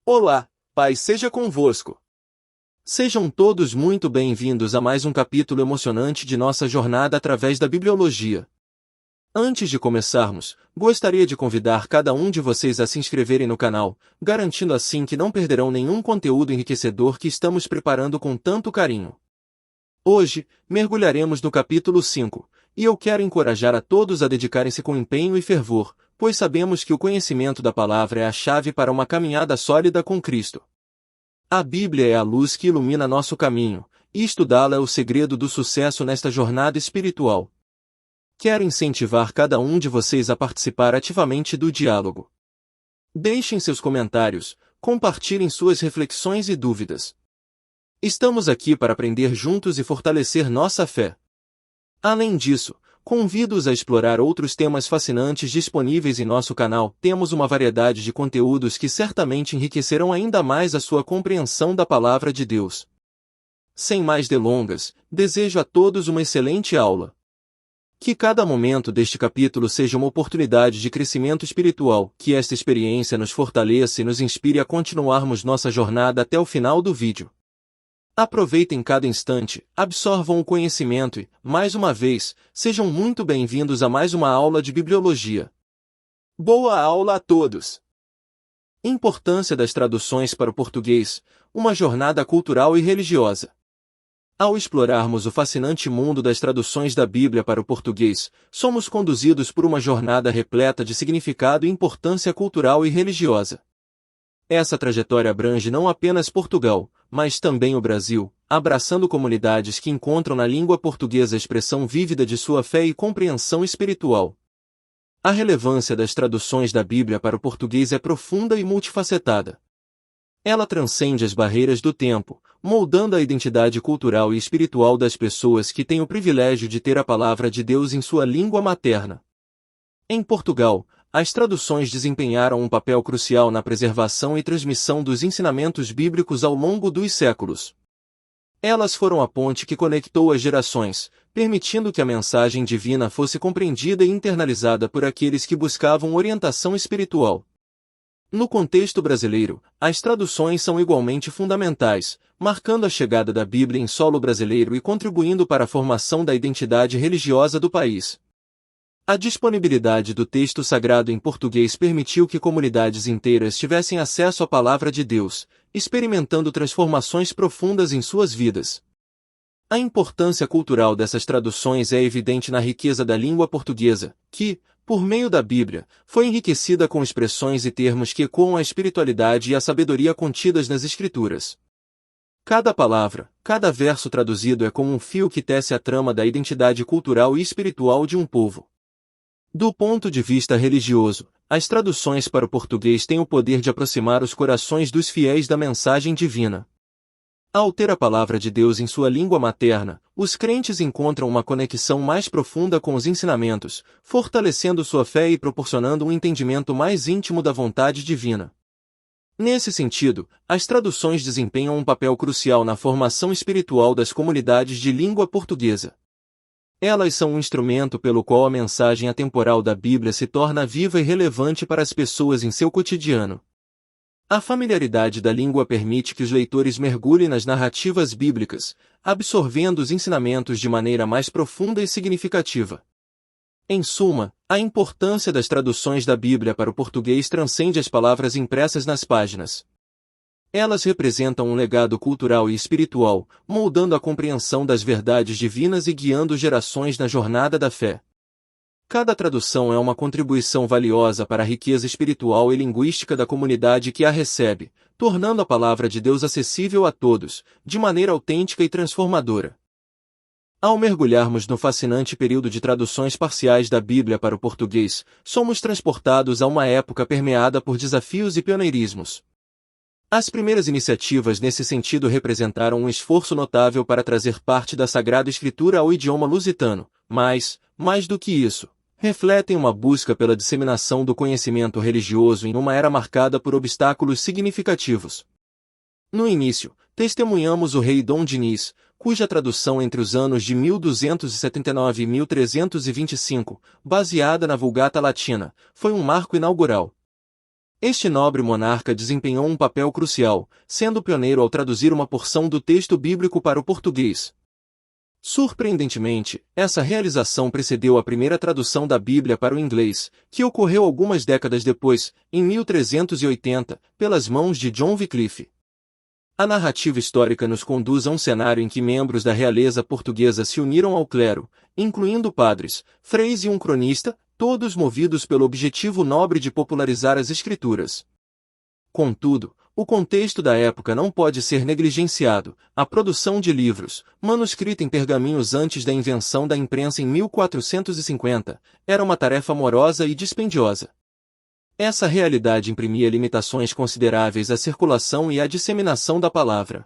Olá, paz seja convosco. Sejam todos muito bem-vindos a mais um capítulo emocionante de nossa jornada através da bibliologia. Antes de começarmos, gostaria de convidar cada um de vocês a se inscreverem no canal, garantindo assim que não perderão nenhum conteúdo enriquecedor que estamos preparando com tanto carinho. Hoje, mergulharemos no capítulo 5, e eu quero encorajar a todos a dedicarem-se com empenho e fervor, pois sabemos que o conhecimento da palavra é a chave para uma caminhada sólida com Cristo. A Bíblia é a luz que ilumina nosso caminho, e estudá-la é o segredo do sucesso nesta jornada espiritual. Quero incentivar cada um de vocês a participar ativamente do diálogo. Deixem seus comentários, compartilhem suas reflexões e dúvidas. Estamos aqui para aprender juntos e fortalecer nossa fé. Além disso, convido-os a explorar outros temas fascinantes disponíveis em nosso canal. Temos uma variedade de conteúdos que certamente enriquecerão ainda mais a sua compreensão da Palavra de Deus. Sem mais delongas, desejo a todos uma excelente aula. Que cada momento deste capítulo seja uma oportunidade de crescimento espiritual, que esta experiência nos fortaleça e nos inspire a continuarmos nossa jornada até o final do vídeo. Aproveitem cada instante, absorvam o conhecimento e, mais uma vez, sejam muito bem-vindos a mais uma aula de bibliologia. Boa aula a todos! Importância das traduções para o português, uma jornada cultural e religiosa. Ao explorarmos o fascinante mundo das traduções da Bíblia para o português, somos conduzidos por uma jornada repleta de significado e importância cultural e religiosa. Essa trajetória abrange não apenas Portugal, mas também o Brasil, abraçando comunidades que encontram na língua portuguesa a expressão vívida de sua fé e compreensão espiritual. A relevância das traduções da Bíblia para o português é profunda e multifacetada. Ela transcende as barreiras do tempo, moldando a identidade cultural e espiritual das pessoas que têm o privilégio de ter a palavra de Deus em sua língua materna. Em Portugal, as traduções desempenharam um papel crucial na preservação e transmissão dos ensinamentos bíblicos ao longo dos séculos. Elas foram a ponte que conectou as gerações, permitindo que a mensagem divina fosse compreendida e internalizada por aqueles que buscavam orientação espiritual. No contexto brasileiro, as traduções são igualmente fundamentais, marcando a chegada da Bíblia em solo brasileiro e contribuindo para a formação da identidade religiosa do país. A disponibilidade do texto sagrado em português permitiu que comunidades inteiras tivessem acesso à palavra de Deus, experimentando transformações profundas em suas vidas. A importância cultural dessas traduções é evidente na riqueza da língua portuguesa, que, por meio da Bíblia, foi enriquecida com expressões e termos que ecoam a espiritualidade e a sabedoria contidas nas Escrituras. Cada palavra, cada verso traduzido é como um fio que tece a trama da identidade cultural e espiritual de um povo. Do ponto de vista religioso, as traduções para o português têm o poder de aproximar os corações dos fiéis da mensagem divina. Ao ter a palavra de Deus em sua língua materna, os crentes encontram uma conexão mais profunda com os ensinamentos, fortalecendo sua fé e proporcionando um entendimento mais íntimo da vontade divina. Nesse sentido, as traduções desempenham um papel crucial na formação espiritual das comunidades de língua portuguesa. Elas são um instrumento pelo qual a mensagem atemporal da Bíblia se torna viva e relevante para as pessoas em seu cotidiano. A familiaridade da língua permite que os leitores mergulhem nas narrativas bíblicas, absorvendo os ensinamentos de maneira mais profunda e significativa. Em suma, a importância das traduções da Bíblia para o português transcende as palavras impressas nas páginas. Elas representam um legado cultural e espiritual, moldando a compreensão das verdades divinas e guiando gerações na jornada da fé. Cada tradução é uma contribuição valiosa para a riqueza espiritual e linguística da comunidade que a recebe, tornando a palavra de Deus acessível a todos, de maneira autêntica e transformadora. Ao mergulharmos no fascinante período de traduções parciais da Bíblia para o português, somos transportados a uma época permeada por desafios e pioneirismos. As primeiras iniciativas nesse sentido representaram um esforço notável para trazer parte da Sagrada Escritura ao idioma lusitano, mas, mais do que isso, refletem uma busca pela disseminação do conhecimento religioso em uma era marcada por obstáculos significativos. No início, testemunhamos o rei Dom Dinis, cuja tradução entre os anos de 1279 e 1325, baseada na Vulgata Latina, foi um marco inaugural. Este nobre monarca desempenhou um papel crucial, sendo pioneiro ao traduzir uma porção do texto bíblico para o português. Surpreendentemente, essa realização precedeu a primeira tradução da Bíblia para o inglês, que ocorreu algumas décadas depois, em 1380, pelas mãos de John Wycliffe. A narrativa histórica nos conduz a um cenário em que membros da realeza portuguesa se uniram ao clero, incluindo padres, freis e um cronista, todos movidos pelo objetivo nobre de popularizar as Escrituras. Contudo, o contexto da época não pode ser negligenciado. A produção de livros, manuscrita em pergaminhos antes da invenção da imprensa em 1450, era uma tarefa morosa e dispendiosa. Essa realidade imprimia limitações consideráveis à circulação e à disseminação da palavra.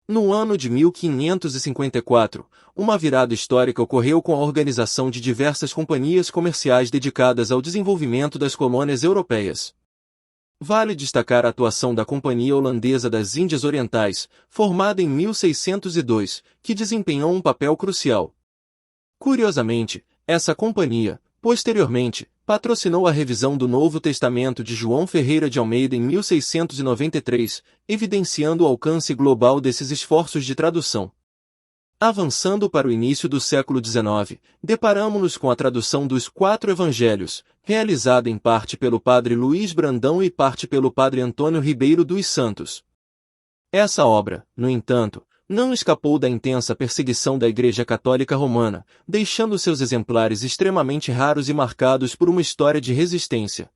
No ano de 1554, uma virada histórica ocorreu com a organização de diversas companhias comerciais dedicadas ao desenvolvimento das colônias europeias. Vale destacar a atuação da Companhia Holandesa das Índias Orientais, formada em 1602, que desempenhou um papel crucial. Curiosamente, essa companhia, posteriormente, patrocinou a revisão do Novo Testamento de João Ferreira de Almeida em 1693, evidenciando o alcance global desses esforços de tradução. Avançando para o início do século XIX, deparamo-nos com a tradução dos 4 Evangelhos, realizada em parte pelo padre Luís Brandão e parte pelo padre Antônio Ribeiro dos Santos. Essa obra, no entanto, não escapou da intensa perseguição da Igreja Católica Romana, deixando seus exemplares extremamente raros e marcados por uma história de resistência.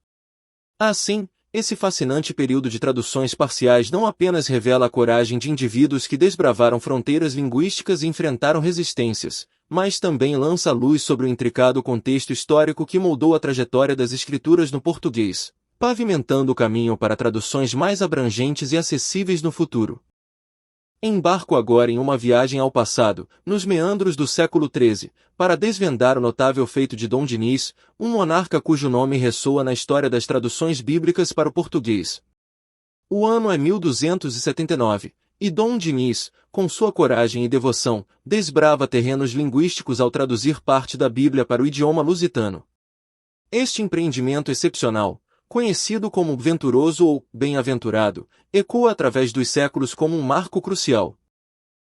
Assim, esse fascinante período de traduções parciais não apenas revela a coragem de indivíduos que desbravaram fronteiras linguísticas e enfrentaram resistências, mas também lança luz sobre o intricado contexto histórico que moldou a trajetória das Escrituras no português, pavimentando o caminho para traduções mais abrangentes e acessíveis no futuro. Embarco agora em uma viagem ao passado, nos meandros do século XIII, para desvendar o notável feito de Dom Dinis, um monarca cujo nome ressoa na história das traduções bíblicas para o português. O ano é 1279, e Dom Dinis, com sua coragem e devoção, desbrava terrenos linguísticos ao traduzir parte da Bíblia para o idioma lusitano. Este empreendimento excepcional, conhecido como venturoso ou bem-aventurado, ecoa através dos séculos como um marco crucial.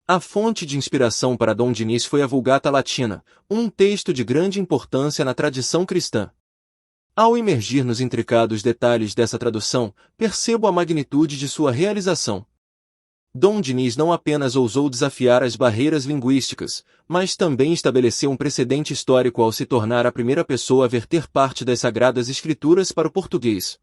A fonte de inspiração para Dom Dinis foi a Vulgata Latina, um texto de grande importância na tradição cristã. Ao imergir nos intricados detalhes dessa tradução, percebo a magnitude de sua realização. Dom Dinis não apenas ousou desafiar as barreiras linguísticas, mas também estabeleceu um precedente histórico ao se tornar a primeira pessoa a verter parte das Sagradas Escrituras para o português.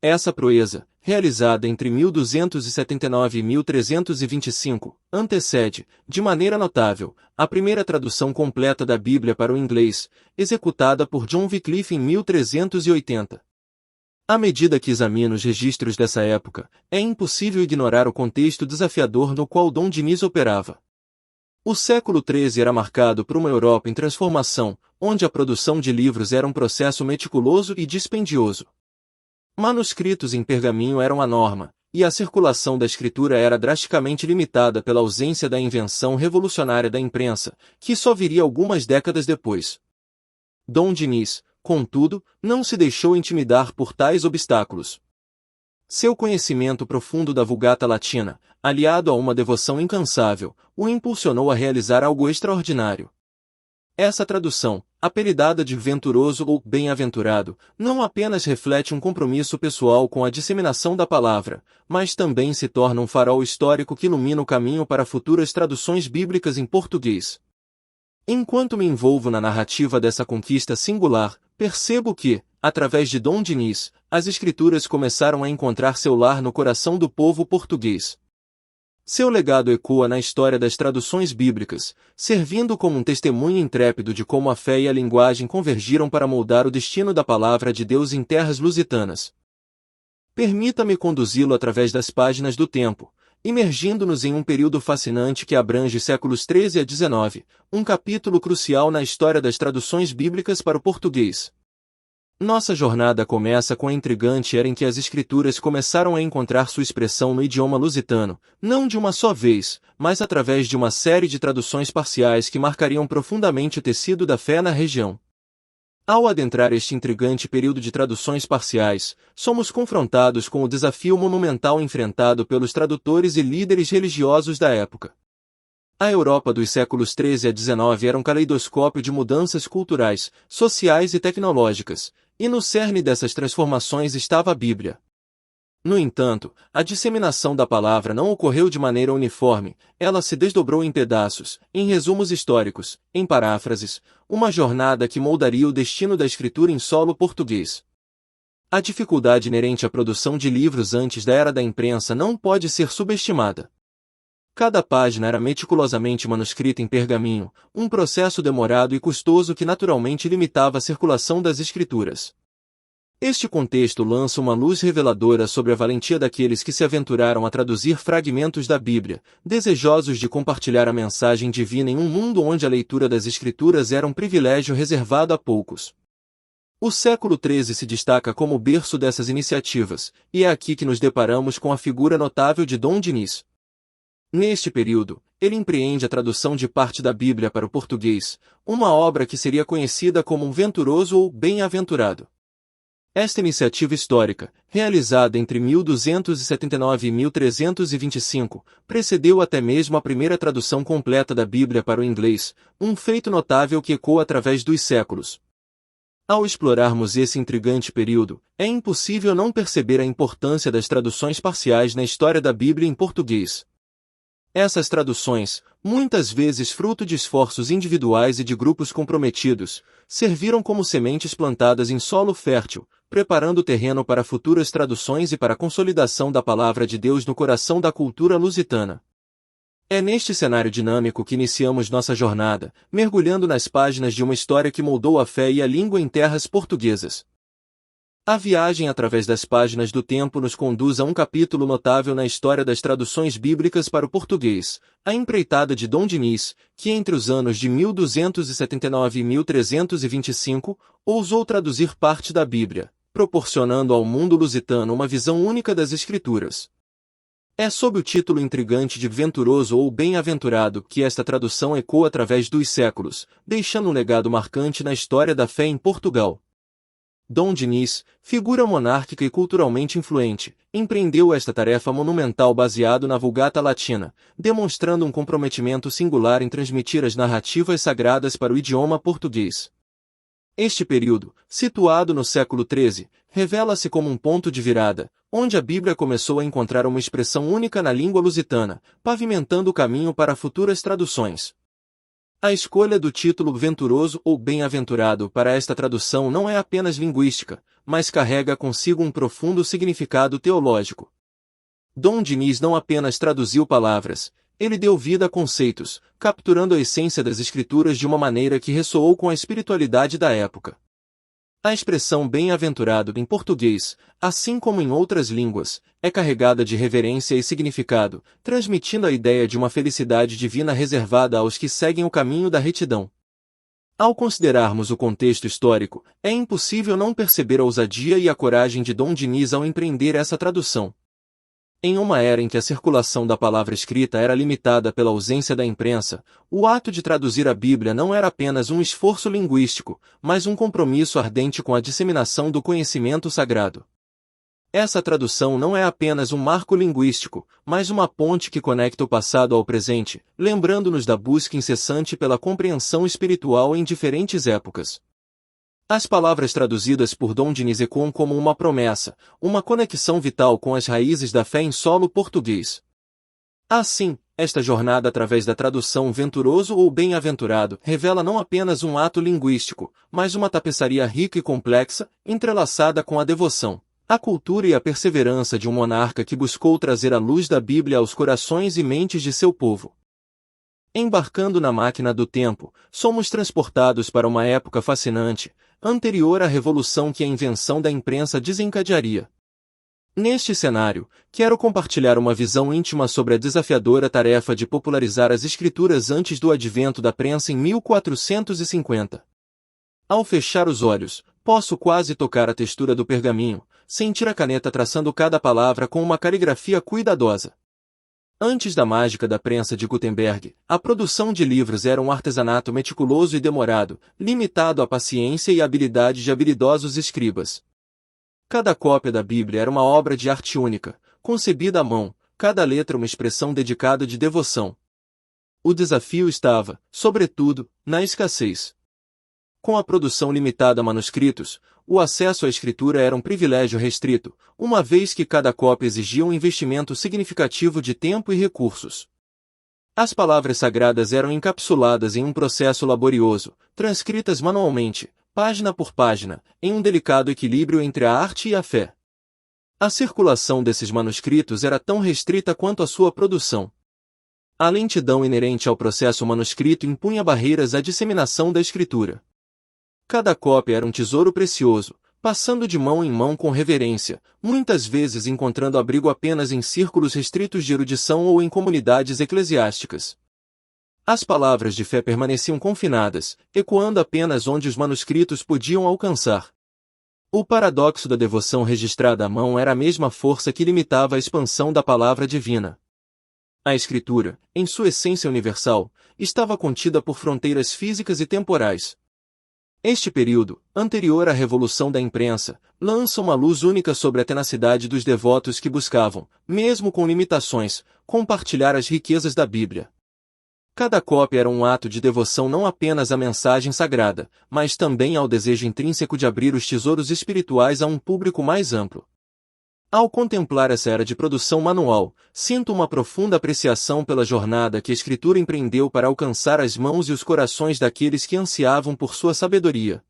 Essa proeza, realizada entre 1279 e 1325, antecede, de maneira notável, a primeira tradução completa da Bíblia para o inglês, executada por John Wycliffe em 1380. À medida que examino os registros dessa época, é impossível ignorar o contexto desafiador no qual Dom Dinis operava. O século XIII era marcado por uma Europa em transformação, onde a produção de livros era um processo meticuloso e dispendioso. Manuscritos em pergaminho eram a norma, e a circulação da escritura era drasticamente limitada pela ausência da invenção revolucionária da imprensa, que só viria algumas décadas depois. Dom Dinis, contudo, não se deixou intimidar por tais obstáculos. Seu conhecimento profundo da Vulgata Latina, aliado a uma devoção incansável, o impulsionou a realizar algo extraordinário. Essa tradução, apelidada de venturoso ou bem-aventurado, não apenas reflete um compromisso pessoal com a disseminação da palavra, mas também se torna um farol histórico que ilumina o caminho para futuras traduções bíblicas em português. Enquanto me envolvo na narrativa dessa conquista singular, percebo que, através de Dom Dinis, as Escrituras começaram a encontrar seu lar no coração do povo português. Seu legado ecoa na história das traduções bíblicas, servindo como um testemunho intrépido de como a fé e a linguagem convergiram para moldar o destino da palavra de Deus em terras lusitanas. Permita-me conduzi-lo através das páginas do tempo, imergindo-nos em um período fascinante que abrange séculos XIII a XIX, um capítulo crucial na história das traduções bíblicas para o português. Nossa jornada começa com a intrigante era em que as Escrituras começaram a encontrar sua expressão no idioma lusitano, não de uma só vez, mas através de uma série de traduções parciais que marcariam profundamente o tecido da fé na região. Ao adentrar este intrigante período de traduções parciais, somos confrontados com o desafio monumental enfrentado pelos tradutores e líderes religiosos da época. A Europa dos séculos XIII a XIX era um caleidoscópio de mudanças culturais, sociais e tecnológicas, e no cerne dessas transformações estava a Bíblia. No entanto, a disseminação da palavra não ocorreu de maneira uniforme, ela se desdobrou em pedaços, em resumos históricos, em paráfrases, uma jornada que moldaria o destino da escritura em solo português. A dificuldade inerente à produção de livros antes da era da imprensa não pode ser subestimada. Cada página era meticulosamente manuscrita em pergaminho, um processo demorado e custoso que naturalmente limitava a circulação das escrituras. Este contexto lança uma luz reveladora sobre a valentia daqueles que se aventuraram a traduzir fragmentos da Bíblia, desejosos de compartilhar a mensagem divina em um mundo onde a leitura das Escrituras era um privilégio reservado a poucos. O século XIII se destaca como o berço dessas iniciativas, e é aqui que nos deparamos com a figura notável de Dom Dinis. Neste período, ele empreende a tradução de parte da Bíblia para o português, uma obra que seria conhecida como um venturoso ou bem-aventurado. Esta iniciativa histórica, realizada entre 1279 e 1325, precedeu até mesmo a primeira tradução completa da Bíblia para o inglês, um feito notável que ecoa através dos séculos. Ao explorarmos esse intrigante período, é impossível não perceber a importância das traduções parciais na história da Bíblia em português. Essas traduções, muitas vezes fruto de esforços individuais e de grupos comprometidos, serviram como sementes plantadas em solo fértil, preparando o terreno para futuras traduções e para a consolidação da palavra de Deus no coração da cultura lusitana. É neste cenário dinâmico que iniciamos nossa jornada, mergulhando nas páginas de uma história que moldou a fé e a língua em terras portuguesas. A viagem através das páginas do tempo nos conduz a um capítulo notável na história das traduções bíblicas para o português, a empreitada de Dom Dinis, que entre os anos de 1279 e 1325, ousou traduzir parte da Bíblia, proporcionando ao mundo lusitano uma visão única das Escrituras. É sob o título intrigante de Venturoso ou Bem-aventurado que esta tradução ecoa através dos séculos, deixando um legado marcante na história da fé em Portugal. Dom Dinis, figura monárquica e culturalmente influente, empreendeu esta tarefa monumental baseado na Vulgata Latina, demonstrando um comprometimento singular em transmitir as narrativas sagradas para o idioma português. Este período, situado no século XIII, revela-se como um ponto de virada, onde a Bíblia começou a encontrar uma expressão única na língua lusitana, pavimentando o caminho para futuras traduções. A escolha do título Venturoso ou Bem-aventurado para esta tradução não é apenas linguística, mas carrega consigo um profundo significado teológico. Dom Dinis não apenas traduziu palavras, ele deu vida a conceitos, capturando a essência das Escrituras de uma maneira que ressoou com a espiritualidade da época. A expressão bem-aventurado em português, assim como em outras línguas, é carregada de reverência e significado, transmitindo a ideia de uma felicidade divina reservada aos que seguem o caminho da retidão. Ao considerarmos o contexto histórico, é impossível não perceber a ousadia e a coragem de Dom Dinis ao empreender essa tradução. Em uma era em que a circulação da palavra escrita era limitada pela ausência da imprensa, o ato de traduzir a Bíblia não era apenas um esforço linguístico, mas um compromisso ardente com a disseminação do conhecimento sagrado. Essa tradução não é apenas um marco linguístico, mas uma ponte que conecta o passado ao presente, lembrando-nos da busca incessante pela compreensão espiritual em diferentes épocas. As palavras traduzidas por Dom Dinis ecoam como uma promessa, uma conexão vital com as raízes da fé em solo português. Assim, esta jornada através da tradução venturoso ou bem-aventurado revela não apenas um ato linguístico, mas uma tapeçaria rica e complexa, entrelaçada com a devoção, a cultura e a perseverança de um monarca que buscou trazer a luz da Bíblia aos corações e mentes de seu povo. Embarcando na máquina do tempo, somos transportados para uma época fascinante, anterior à revolução que a invenção da imprensa desencadearia. Neste cenário, quero compartilhar uma visão íntima sobre a desafiadora tarefa de popularizar as Escrituras antes do advento da prensa em 1450. Ao fechar os olhos, posso quase tocar a textura do pergaminho, sentir a caneta traçando cada palavra com uma caligrafia cuidadosa. Antes da mágica da prensa de Gutenberg, a produção de livros era um artesanato meticuloso e demorado, limitado à paciência e habilidade de habilidosos escribas. Cada cópia da Bíblia era uma obra de arte única, concebida à mão, cada letra uma expressão dedicada de devoção. O desafio estava, sobretudo, na escassez. Com a produção limitada a manuscritos, o acesso à escritura era um privilégio restrito, uma vez que cada cópia exigia um investimento significativo de tempo e recursos. As palavras sagradas eram encapsuladas em um processo laborioso, transcritas manualmente, página por página, em um delicado equilíbrio entre a arte e a fé. A circulação desses manuscritos era tão restrita quanto a sua produção. A lentidão inerente ao processo manuscrito impunha barreiras à disseminação da escritura. Cada cópia era um tesouro precioso, passando de mão em mão com reverência, muitas vezes encontrando abrigo apenas em círculos restritos de erudição ou em comunidades eclesiásticas. As palavras de fé permaneciam confinadas, ecoando apenas onde os manuscritos podiam alcançar. O paradoxo da devoção registrada à mão era a mesma força que limitava a expansão da palavra divina. A Escritura, em sua essência universal, estava contida por fronteiras físicas e temporais. Este período, anterior à revolução da imprensa, lança uma luz única sobre a tenacidade dos devotos que buscavam, mesmo com limitações, compartilhar as riquezas da Bíblia. Cada cópia era um ato de devoção não apenas à mensagem sagrada, mas também ao desejo intrínseco de abrir os tesouros espirituais a um público mais amplo. Ao contemplar essa era de produção manual, sinto uma profunda apreciação pela jornada que a Escritura empreendeu para alcançar as mãos e os corações daqueles que ansiavam por sua sabedoria.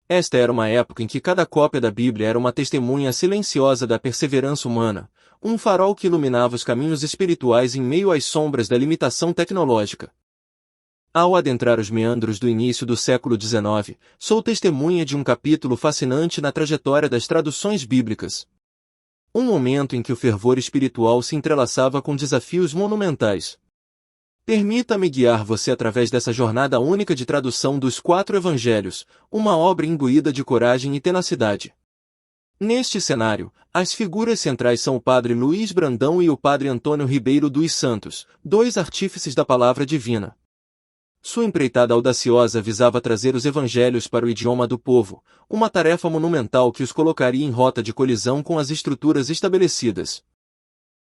Esta era uma época em que cada cópia da Bíblia era uma testemunha silenciosa da perseverança humana, um farol que iluminava os caminhos espirituais em meio às sombras da limitação tecnológica. Ao adentrar os meandros do início do século XIX, sou testemunha de um capítulo fascinante na trajetória das traduções bíblicas. Um momento em que o fervor espiritual se entrelaçava com desafios monumentais. Permita-me guiar você através dessa jornada única de tradução dos 4 evangelhos, uma obra imbuída de coragem e tenacidade. Neste cenário, as figuras centrais são o padre Luiz Brandão e o padre Antônio Ribeiro dos Santos, 2 artífices da palavra divina. Sua empreitada audaciosa visava trazer os evangelhos para o idioma do povo, uma tarefa monumental que os colocaria em rota de colisão com as estruturas estabelecidas.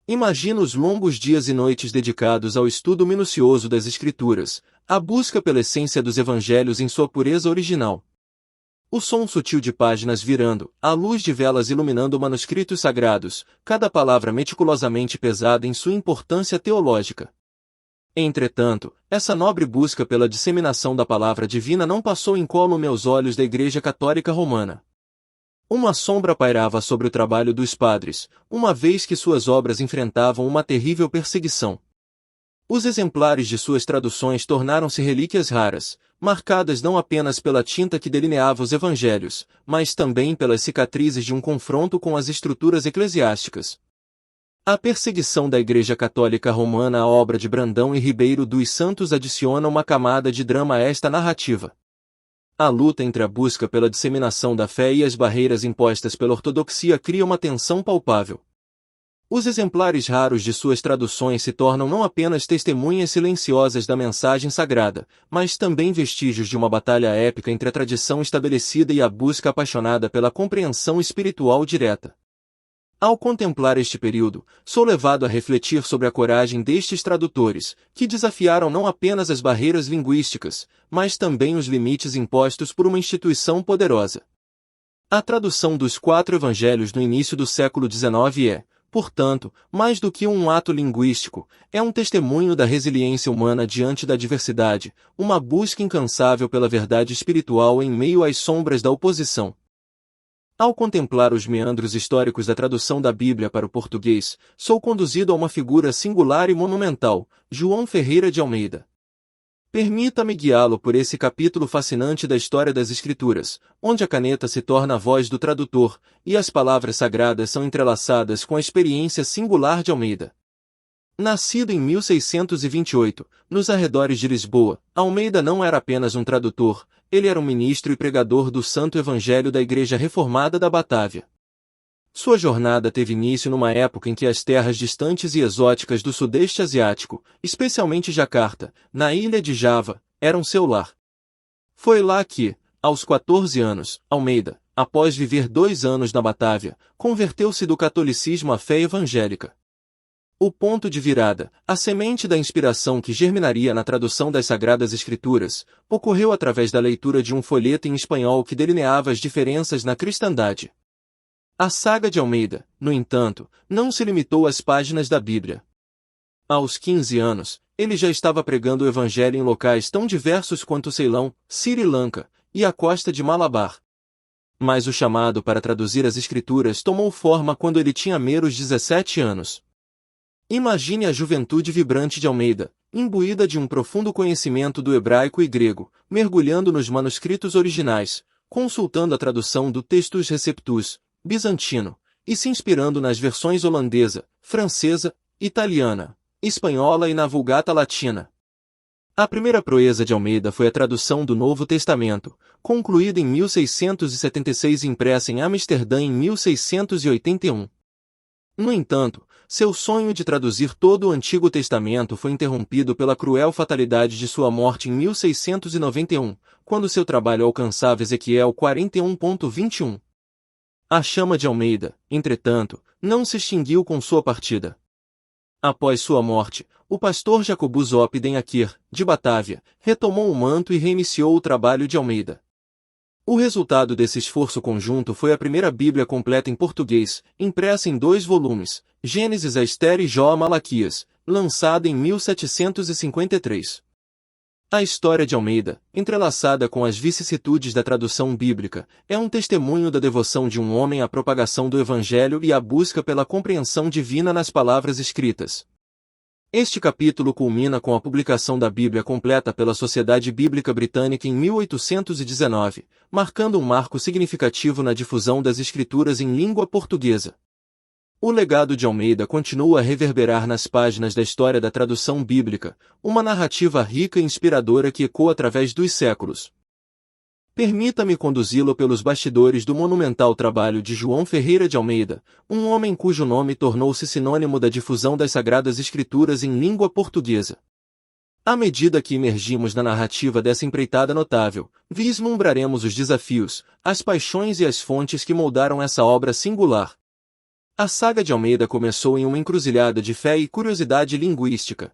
Imagina os longos dias e noites dedicados ao estudo minucioso das Escrituras, a busca pela essência dos evangelhos em sua pureza original. O som sutil de páginas virando, a luz de velas iluminando manuscritos sagrados, cada palavra meticulosamente pesada em sua importância teológica. Entretanto, essa nobre busca pela disseminação da palavra divina não passou incólume aos olhos da Igreja Católica Romana. Uma sombra pairava sobre o trabalho dos padres, uma vez que suas obras enfrentavam uma terrível perseguição. Os exemplares de suas traduções tornaram-se relíquias raras, marcadas não apenas pela tinta que delineava os evangelhos, mas também pelas cicatrizes de um confronto com as estruturas eclesiásticas. A perseguição da Igreja Católica Romana à obra de Brandão e Ribeiro dos Santos adiciona uma camada de drama a esta narrativa. A luta entre a busca pela disseminação da fé e as barreiras impostas pela ortodoxia cria uma tensão palpável. Os exemplares raros de suas traduções se tornam não apenas testemunhas silenciosas da mensagem sagrada, mas também vestígios de uma batalha épica entre a tradição estabelecida e a busca apaixonada pela compreensão espiritual direta. Ao contemplar este período, sou levado a refletir sobre a coragem destes tradutores, que desafiaram não apenas as barreiras linguísticas, mas também os limites impostos por uma instituição poderosa. A tradução dos 4 evangelhos no início do século XIX é, portanto, mais do que um ato linguístico, é um testemunho da resiliência humana diante da diversidade, uma busca incansável pela verdade espiritual em meio às sombras da oposição. Ao contemplar os meandros históricos da tradução da Bíblia para o português, sou conduzido a uma figura singular e monumental, João Ferreira de Almeida. Permita-me guiá-lo por esse capítulo fascinante da história das Escrituras, onde a caneta se torna a voz do tradutor, e as palavras sagradas são entrelaçadas com a experiência singular de Almeida. Nascido em 1628, nos arredores de Lisboa, Almeida não era apenas um tradutor, ele era um ministro e pregador do Santo Evangelho da Igreja Reformada da Batávia. Sua jornada teve início numa época em que as terras distantes e exóticas do Sudeste Asiático, especialmente Jacarta, na ilha de Java, eram seu lar. Foi lá que, aos 14 anos, Almeida, após viver 2 anos na Batávia, converteu-se do catolicismo à fé evangélica. O ponto de virada, a semente da inspiração que germinaria na tradução das Sagradas Escrituras, ocorreu através da leitura de um folheto em espanhol que delineava as diferenças na cristandade. A saga de Almeida, no entanto, não se limitou às páginas da Bíblia. Aos 15 anos, ele já estava pregando o evangelho em locais tão diversos quanto Ceilão, Sri Lanka e a costa de Malabar. Mas o chamado para traduzir as Escrituras tomou forma quando ele tinha meros 17 anos. Imagine a juventude vibrante de Almeida, imbuída de um profundo conhecimento do hebraico e grego, mergulhando nos manuscritos originais, consultando a tradução do Textus Receptus, bizantino, e se inspirando nas versões holandesa, francesa, italiana, espanhola e na Vulgata Latina. A primeira proeza de Almeida foi a tradução do Novo Testamento, concluída em 1676 e impressa em Amsterdã em 1681. No entanto, seu sonho de traduzir todo o Antigo Testamento foi interrompido pela cruel fatalidade de sua morte em 1691, quando seu trabalho alcançava Ezequiel 41.21. A chama de Almeida, entretanto, não se extinguiu com sua partida. Após sua morte, o pastor Jacobus Zop den Akir, de Batávia, retomou o manto e reiniciou o trabalho de Almeida. O resultado desse esforço conjunto foi a primeira Bíblia completa em português, impressa em 2 volumes, Gênesis, Esther e Jó a Malaquias, lançada em 1753. A história de Almeida, entrelaçada com as vicissitudes da tradução bíblica, é um testemunho da devoção de um homem à propagação do Evangelho e à busca pela compreensão divina nas palavras escritas. Este capítulo culmina com a publicação da Bíblia completa pela Sociedade Bíblica Britânica em 1819, marcando um marco significativo na difusão das Escrituras em língua portuguesa. O legado de Almeida continua a reverberar nas páginas da história da tradução bíblica, uma narrativa rica e inspiradora que ecoa através dos séculos. Permita-me conduzi-lo pelos bastidores do monumental trabalho de João Ferreira de Almeida, um homem cujo nome tornou-se sinônimo da difusão das Sagradas Escrituras em língua portuguesa. À medida que imergimos na narrativa dessa empreitada notável, vislumbraremos os desafios, as paixões e as fontes que moldaram essa obra singular. A saga de Almeida começou em uma encruzilhada de fé e curiosidade linguística.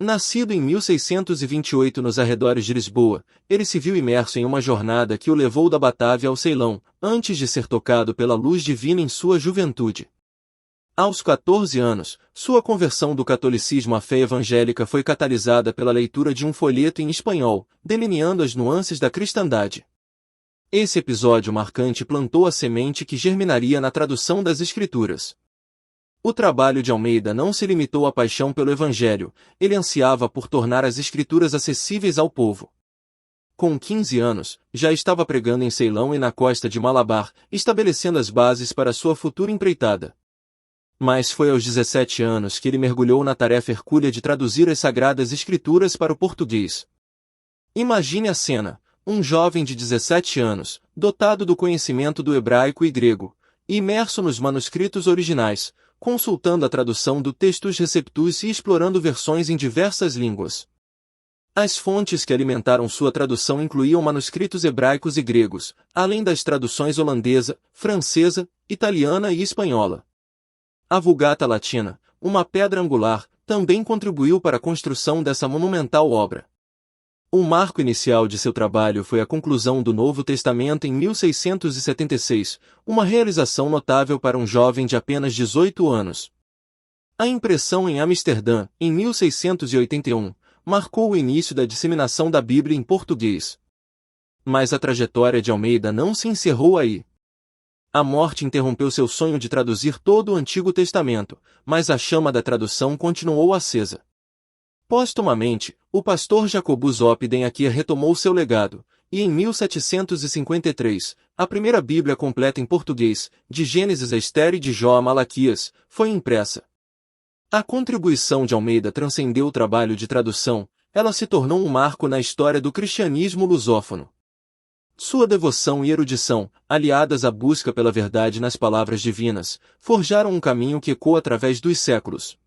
Nascido em 1628 nos arredores de Lisboa, ele se viu imerso em uma jornada que o levou da Batávia ao Ceilão, antes de ser tocado pela luz divina em sua juventude. Aos 14 anos, sua conversão do catolicismo à fé evangélica foi catalisada pela leitura de um folheto em espanhol, delineando as nuances da cristandade. Esse episódio marcante plantou a semente que germinaria na tradução das Escrituras. O trabalho de Almeida não se limitou à paixão pelo Evangelho, ele ansiava por tornar as Escrituras acessíveis ao povo. Com 15 anos, já estava pregando em Ceilão e na costa de Malabar, estabelecendo as bases para sua futura empreitada. Mas foi aos 17 anos que ele mergulhou na tarefa hercúlea de traduzir as Sagradas Escrituras para o português. Imagine a cena. Um jovem de 17 anos, dotado do conhecimento do hebraico e grego, imerso nos manuscritos originais, consultando a tradução do Textus Receptus e explorando versões em diversas línguas. As fontes que alimentaram sua tradução incluíam manuscritos hebraicos e gregos, além das traduções holandesa, francesa, italiana e espanhola. A Vulgata Latina, uma pedra angular, também contribuiu para a construção dessa monumental obra. O marco inicial de seu trabalho foi a conclusão do Novo Testamento em 1676, uma realização notável para um jovem de apenas 18 anos. A impressão em Amsterdã, em 1681, marcou o início da disseminação da Bíblia em português. Mas a trajetória de Almeida não se encerrou aí. A morte interrompeu seu sonho de traduzir todo o Antigo Testamento, mas a chama da tradução continuou acesa. Póstumamente, o pastor Jacobus Zop den Akir retomou seu legado, e em 1753, a primeira Bíblia completa em português, de Gênesis a Esther e de Jó a Malaquias, foi impressa. A contribuição de Almeida transcendeu o trabalho de tradução, ela se tornou um marco na história do cristianismo lusófono. Sua devoção e erudição, aliadas à busca pela verdade nas palavras divinas, forjaram um caminho que ecoa através dos séculos.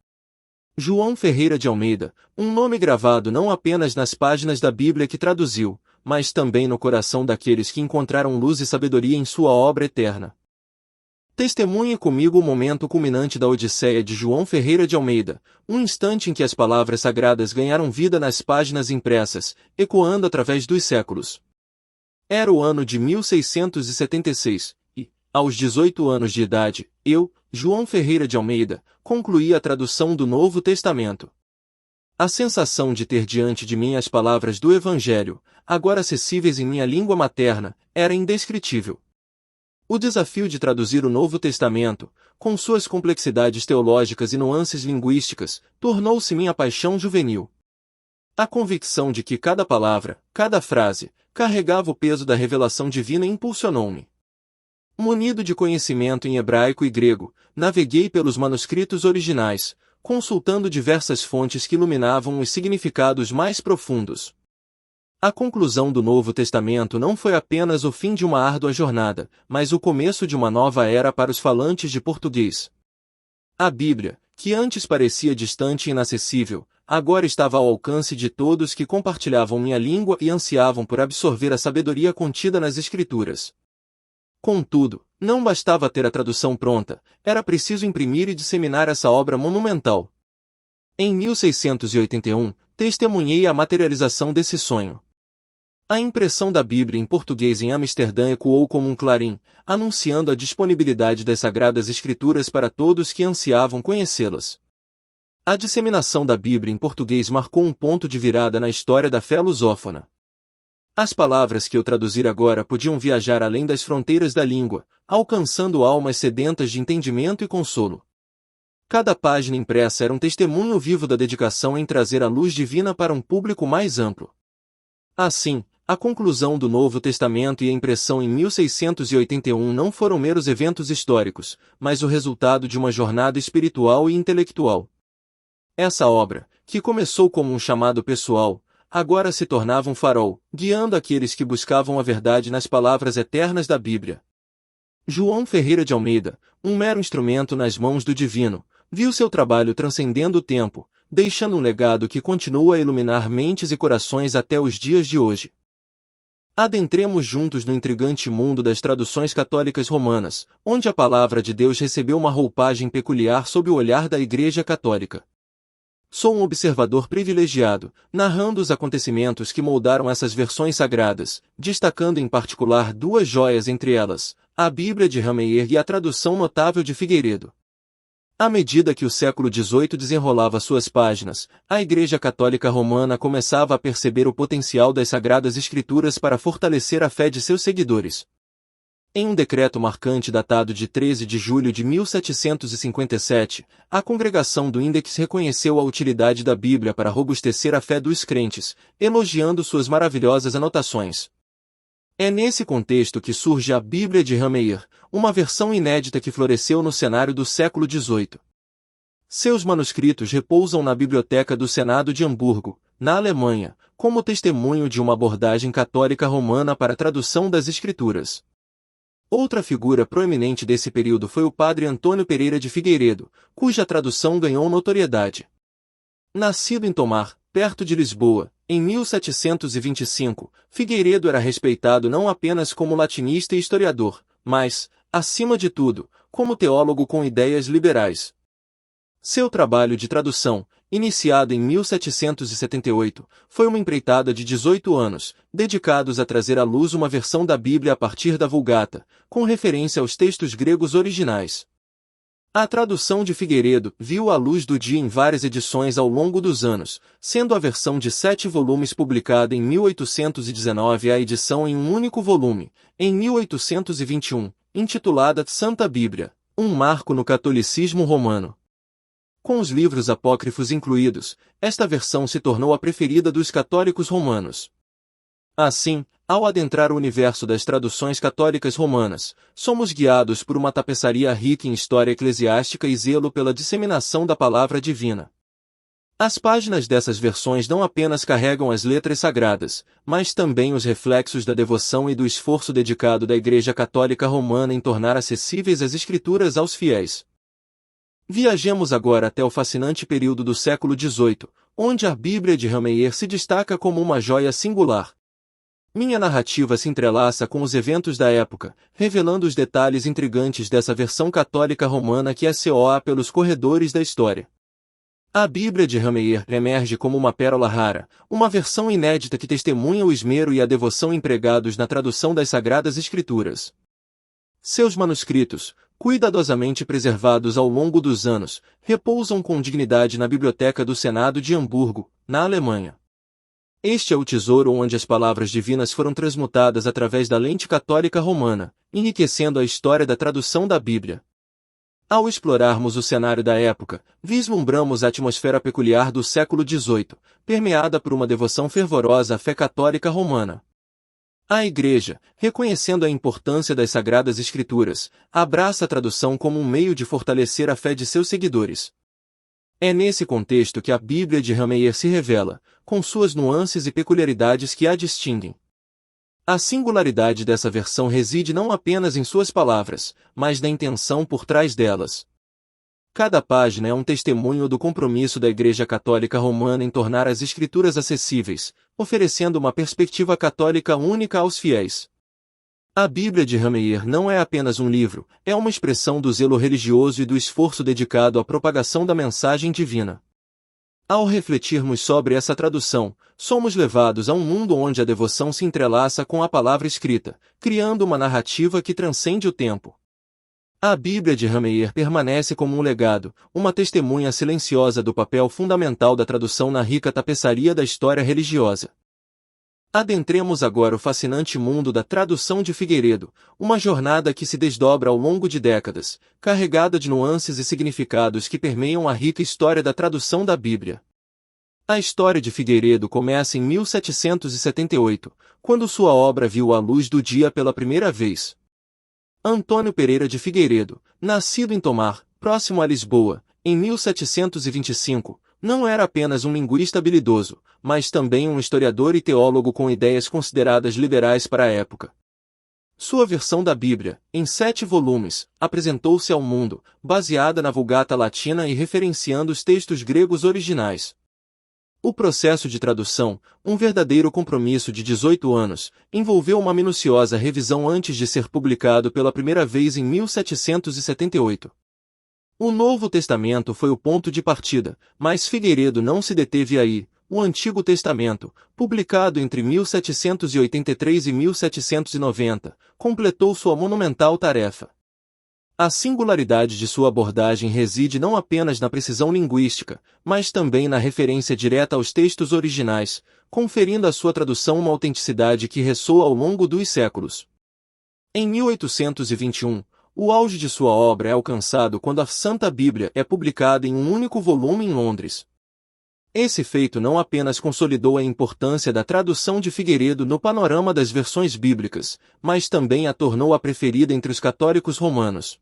João Ferreira de Almeida, um nome gravado não apenas nas páginas da Bíblia que traduziu, mas também no coração daqueles que encontraram luz e sabedoria em sua obra eterna. Testemunhe comigo o momento culminante da Odisseia de João Ferreira de Almeida, um instante em que as palavras sagradas ganharam vida nas páginas impressas, ecoando através dos séculos. Era o ano de 1676, e, aos 18 anos de idade, eu, João Ferreira de Almeida, concluí a tradução do Novo Testamento. A sensação de ter diante de mim as palavras do Evangelho, agora acessíveis em minha língua materna, era indescritível. O desafio de traduzir o Novo Testamento, com suas complexidades teológicas e nuances linguísticas, tornou-se minha paixão juvenil. A convicção de que cada palavra, cada frase, carregava o peso da revelação divina impulsionou-me. Munido de conhecimento em hebraico e grego, naveguei pelos manuscritos originais, consultando diversas fontes que iluminavam os significados mais profundos. A conclusão do Novo Testamento não foi apenas o fim de uma árdua jornada, mas o começo de uma nova era para os falantes de português. A Bíblia, que antes parecia distante e inacessível, agora estava ao alcance de todos que compartilhavam minha língua e ansiavam por absorver a sabedoria contida nas Escrituras. Contudo, não bastava ter a tradução pronta, era preciso imprimir e disseminar essa obra monumental. Em 1681, testemunhei a materialização desse sonho. A impressão da Bíblia em português em Amsterdã ecoou como um clarim, anunciando a disponibilidade das Sagradas Escrituras para todos que ansiavam conhecê-las. A disseminação da Bíblia em português marcou um ponto de virada na história da fé lusófona. As palavras que eu traduzir agora podiam viajar além das fronteiras da língua, alcançando almas sedentas de entendimento e consolo. Cada página impressa era um testemunho vivo da dedicação em trazer a luz divina para um público mais amplo. Assim, a conclusão do Novo Testamento e a impressão em 1681 não foram meros eventos históricos, mas o resultado de uma jornada espiritual e intelectual. Essa obra, que começou como um chamado pessoal, agora se tornava um farol, guiando aqueles que buscavam a verdade nas palavras eternas da Bíblia. João Ferreira de Almeida, um mero instrumento nas mãos do Divino, viu seu trabalho transcendendo o tempo, deixando um legado que continua a iluminar mentes e corações até os dias de hoje. Adentremos juntos no intrigante mundo das traduções católicas romanas, onde a palavra de Deus recebeu uma roupagem peculiar sob o olhar da Igreja Católica. Sou um observador privilegiado, narrando os acontecimentos que moldaram essas versões sagradas, destacando em particular duas joias entre elas, a Bíblia de Rameyer e a tradução notável de Figueiredo. À medida que o século XVIII desenrolava suas páginas, a Igreja Católica Romana começava a perceber o potencial das Sagradas Escrituras para fortalecer a fé de seus seguidores. Em um decreto marcante datado de 13 de julho de 1757, a congregação do Índex reconheceu a utilidade da Bíblia para robustecer a fé dos crentes, elogiando suas maravilhosas anotações. É nesse contexto que surge a Bíblia de Rameyer, uma versão inédita que floresceu no cenário do século XVIII. Seus manuscritos repousam na Biblioteca do Senado de Hamburgo, na Alemanha, como testemunho de uma abordagem católica romana para a tradução das Escrituras. Outra figura proeminente desse período foi o padre Antônio Pereira de Figueiredo, cuja tradução ganhou notoriedade. Nascido em Tomar, perto de Lisboa, em 1725, Figueiredo era respeitado não apenas como latinista e historiador, mas, acima de tudo, como teólogo com ideias liberais. Seu trabalho de tradução, iniciado em 1778, foi uma empreitada de 18 anos, dedicados a trazer à luz uma versão da Bíblia a partir da Vulgata, com referência aos textos gregos originais. A tradução de Figueiredo viu a luz do dia em várias edições ao longo dos anos, sendo a versão de 7 volumes publicada em 1819 e a edição em um único volume, em 1821, intitulada Santa Bíblia, um marco no catolicismo romano. Com os livros apócrifos incluídos, esta versão se tornou a preferida dos católicos romanos. Assim, ao adentrar o universo das traduções católicas romanas, somos guiados por uma tapeçaria rica em história eclesiástica e zelo pela disseminação da palavra divina. As páginas dessas versões não apenas carregam as letras sagradas, mas também os reflexos da devoção e do esforço dedicado da Igreja Católica Romana em tornar acessíveis as Escrituras aos fiéis. Viajemos agora até o fascinante período do século XVIII, onde a Bíblia de Rameyer se destaca como uma joia singular. Minha narrativa se entrelaça com os eventos da época, revelando os detalhes intrigantes dessa versão católica romana que assoa pelos corredores da história. A Bíblia de Rameyer emerge como uma pérola rara, uma versão inédita que testemunha o esmero e a devoção empregados na tradução das Sagradas Escrituras. Seus manuscritos, cuidadosamente preservados ao longo dos anos, repousam com dignidade na Biblioteca do Senado de Hamburgo, na Alemanha. Este é o tesouro onde as palavras divinas foram transmutadas através da lente católica romana, enriquecendo a história da tradução da Bíblia. Ao explorarmos o cenário da época, vislumbramos a atmosfera peculiar do século XVIII, permeada por uma devoção fervorosa à fé católica romana. A Igreja, reconhecendo a importância das Sagradas Escrituras, abraça a tradução como um meio de fortalecer a fé de seus seguidores. É nesse contexto que a Bíblia de Rameyer se revela, com suas nuances e peculiaridades que a distinguem. A singularidade dessa versão reside não apenas em suas palavras, mas na intenção por trás delas. Cada página é um testemunho do compromisso da Igreja Católica Romana em tornar as Escrituras acessíveis, oferecendo uma perspectiva católica única aos fiéis. A Bíblia de Rameyer não é apenas um livro, é uma expressão do zelo religioso e do esforço dedicado à propagação da mensagem divina. Ao refletirmos sobre essa tradução, somos levados a um mundo onde a devoção se entrelaça com a palavra escrita, criando uma narrativa que transcende o tempo. A Bíblia de Rameyer permanece como um legado, uma testemunha silenciosa do papel fundamental da tradução na rica tapeçaria da história religiosa. Adentremos agora o fascinante mundo da tradução de Figueiredo, uma jornada que se desdobra ao longo de décadas, carregada de nuances e significados que permeiam a rica história da tradução da Bíblia. A história de Figueiredo começa em 1778, quando sua obra viu a luz do dia pela primeira vez. Antônio Pereira de Figueiredo, nascido em Tomar, próximo a Lisboa, em 1725, não era apenas um linguista habilidoso, mas também um historiador e teólogo com ideias consideradas liberais para a época. Sua versão da Bíblia, em 7 volumes, apresentou-se ao mundo, baseada na Vulgata Latina e referenciando os textos gregos originais. O processo de tradução, um verdadeiro compromisso de 18 anos, envolveu uma minuciosa revisão antes de ser publicado pela primeira vez em 1778. O Novo Testamento foi o ponto de partida, mas Figueiredo não se deteve aí. O Antigo Testamento, publicado entre 1783 e 1790, completou sua monumental tarefa. A singularidade de sua abordagem reside não apenas na precisão linguística, mas também na referência direta aos textos originais, conferindo à sua tradução uma autenticidade que ressoa ao longo dos séculos. Em 1821, o auge de sua obra é alcançado quando a Santa Bíblia é publicada em um único volume em Londres. Esse feito não apenas consolidou a importância da tradução de Figueiredo no panorama das versões bíblicas, mas também a tornou a preferida entre os católicos romanos.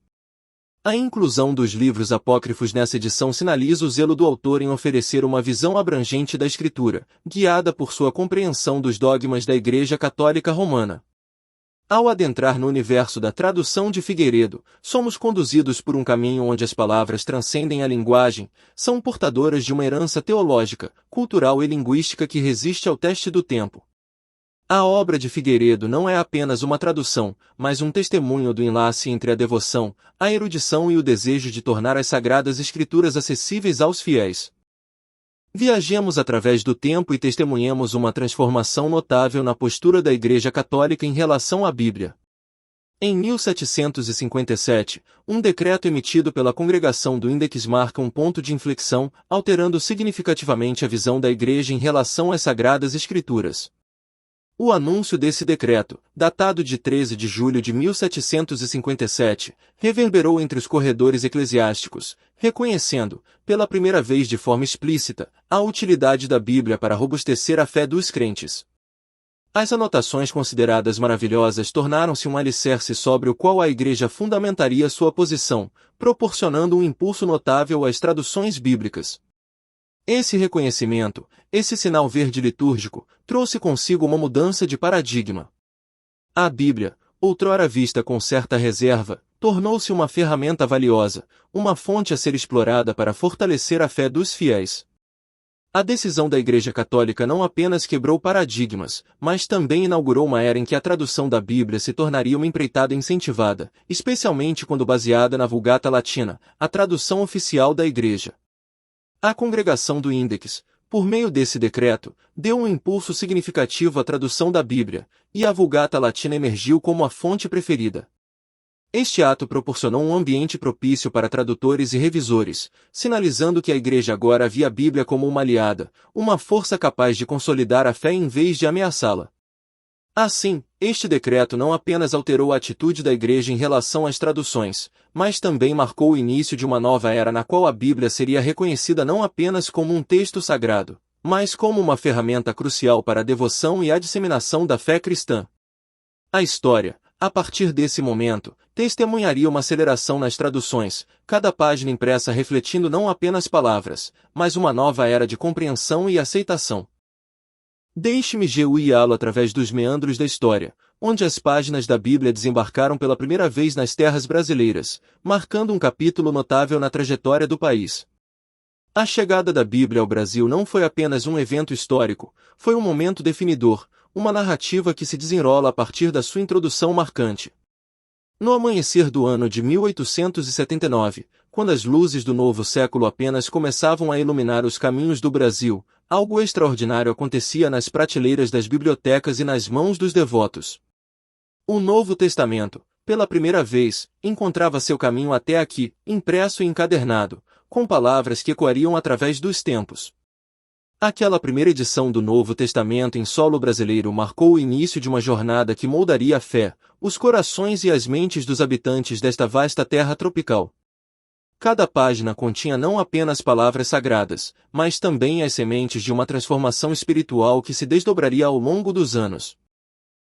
A inclusão dos livros apócrifos nessa edição sinaliza o zelo do autor em oferecer uma visão abrangente da Escritura, guiada por sua compreensão dos dogmas da Igreja Católica Romana. Ao adentrar no universo da tradução de Figueiredo, somos conduzidos por um caminho onde as palavras transcendem a linguagem, são portadoras de uma herança teológica, cultural e linguística que resiste ao teste do tempo. A obra de Figueiredo não é apenas uma tradução, mas um testemunho do enlace entre a devoção, a erudição e o desejo de tornar as Sagradas Escrituras acessíveis aos fiéis. Viajemos através do tempo e testemunhemos uma transformação notável na postura da Igreja Católica em relação à Bíblia. Em 1757, um decreto emitido pela Congregação do Index marca um ponto de inflexão, alterando significativamente a visão da Igreja em relação às Sagradas Escrituras. O anúncio desse decreto, datado de 13 de julho de 1757, reverberou entre os corredores eclesiásticos, reconhecendo, pela primeira vez de forma explícita, a utilidade da Bíblia para robustecer a fé dos crentes. As anotações consideradas maravilhosas tornaram-se um alicerce sobre o qual a Igreja fundamentaria sua posição, proporcionando um impulso notável às traduções bíblicas. Esse reconhecimento, esse sinal verde litúrgico, trouxe consigo uma mudança de paradigma. A Bíblia, outrora vista com certa reserva, tornou-se uma ferramenta valiosa, uma fonte a ser explorada para fortalecer a fé dos fiéis. A decisão da Igreja Católica não apenas quebrou paradigmas, mas também inaugurou uma era em que a tradução da Bíblia se tornaria uma empreitada incentivada, especialmente quando baseada na Vulgata Latina, a tradução oficial da Igreja. A Congregação do Índex, por meio desse decreto, deu um impulso significativo à tradução da Bíblia, e a Vulgata Latina emergiu como a fonte preferida. Este ato proporcionou um ambiente propício para tradutores e revisores, sinalizando que a Igreja agora via a Bíblia como uma aliada, uma força capaz de consolidar a fé em vez de ameaçá-la. Assim, este decreto não apenas alterou a atitude da Igreja em relação às traduções, mas também marcou o início de uma nova era na qual a Bíblia seria reconhecida não apenas como um texto sagrado, mas como uma ferramenta crucial para a devoção e a disseminação da fé cristã. A história, a partir desse momento, testemunharia uma aceleração nas traduções, cada página impressa refletindo não apenas palavras, mas uma nova era de compreensão e aceitação. Deixe-me guiá-lo através dos meandros da história, onde as páginas da Bíblia desembarcaram pela primeira vez nas terras brasileiras, marcando um capítulo notável na trajetória do país. A chegada da Bíblia ao Brasil não foi apenas um evento histórico, foi um momento definidor, uma narrativa que se desenrola a partir da sua introdução marcante. No amanhecer do ano de 1879, quando as luzes do novo século apenas começavam a iluminar os caminhos do Brasil, algo extraordinário acontecia nas prateleiras das bibliotecas e nas mãos dos devotos. O Novo Testamento, pela primeira vez, encontrava seu caminho até aqui, impresso e encadernado, com palavras que ecoariam através dos tempos. Aquela primeira edição do Novo Testamento em solo brasileiro marcou o início de uma jornada que moldaria a fé, os corações e as mentes dos habitantes desta vasta terra tropical. Cada página continha não apenas palavras sagradas, mas também as sementes de uma transformação espiritual que se desdobraria ao longo dos anos.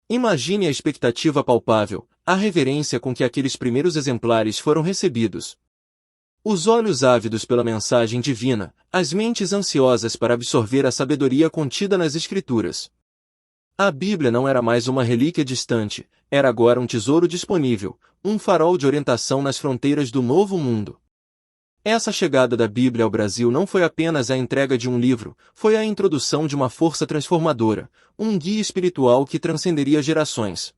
Imagine a expectativa palpável, a reverência com que aqueles primeiros exemplares foram recebidos. Os olhos ávidos pela mensagem divina, as mentes ansiosas para absorver a sabedoria contida nas Escrituras. A Bíblia não era mais uma relíquia distante, era agora um tesouro disponível, um farol de orientação nas fronteiras do Novo Mundo. Essa chegada da Bíblia ao Brasil não foi apenas a entrega de um livro, foi a introdução de uma força transformadora, um guia espiritual que transcenderia gerações.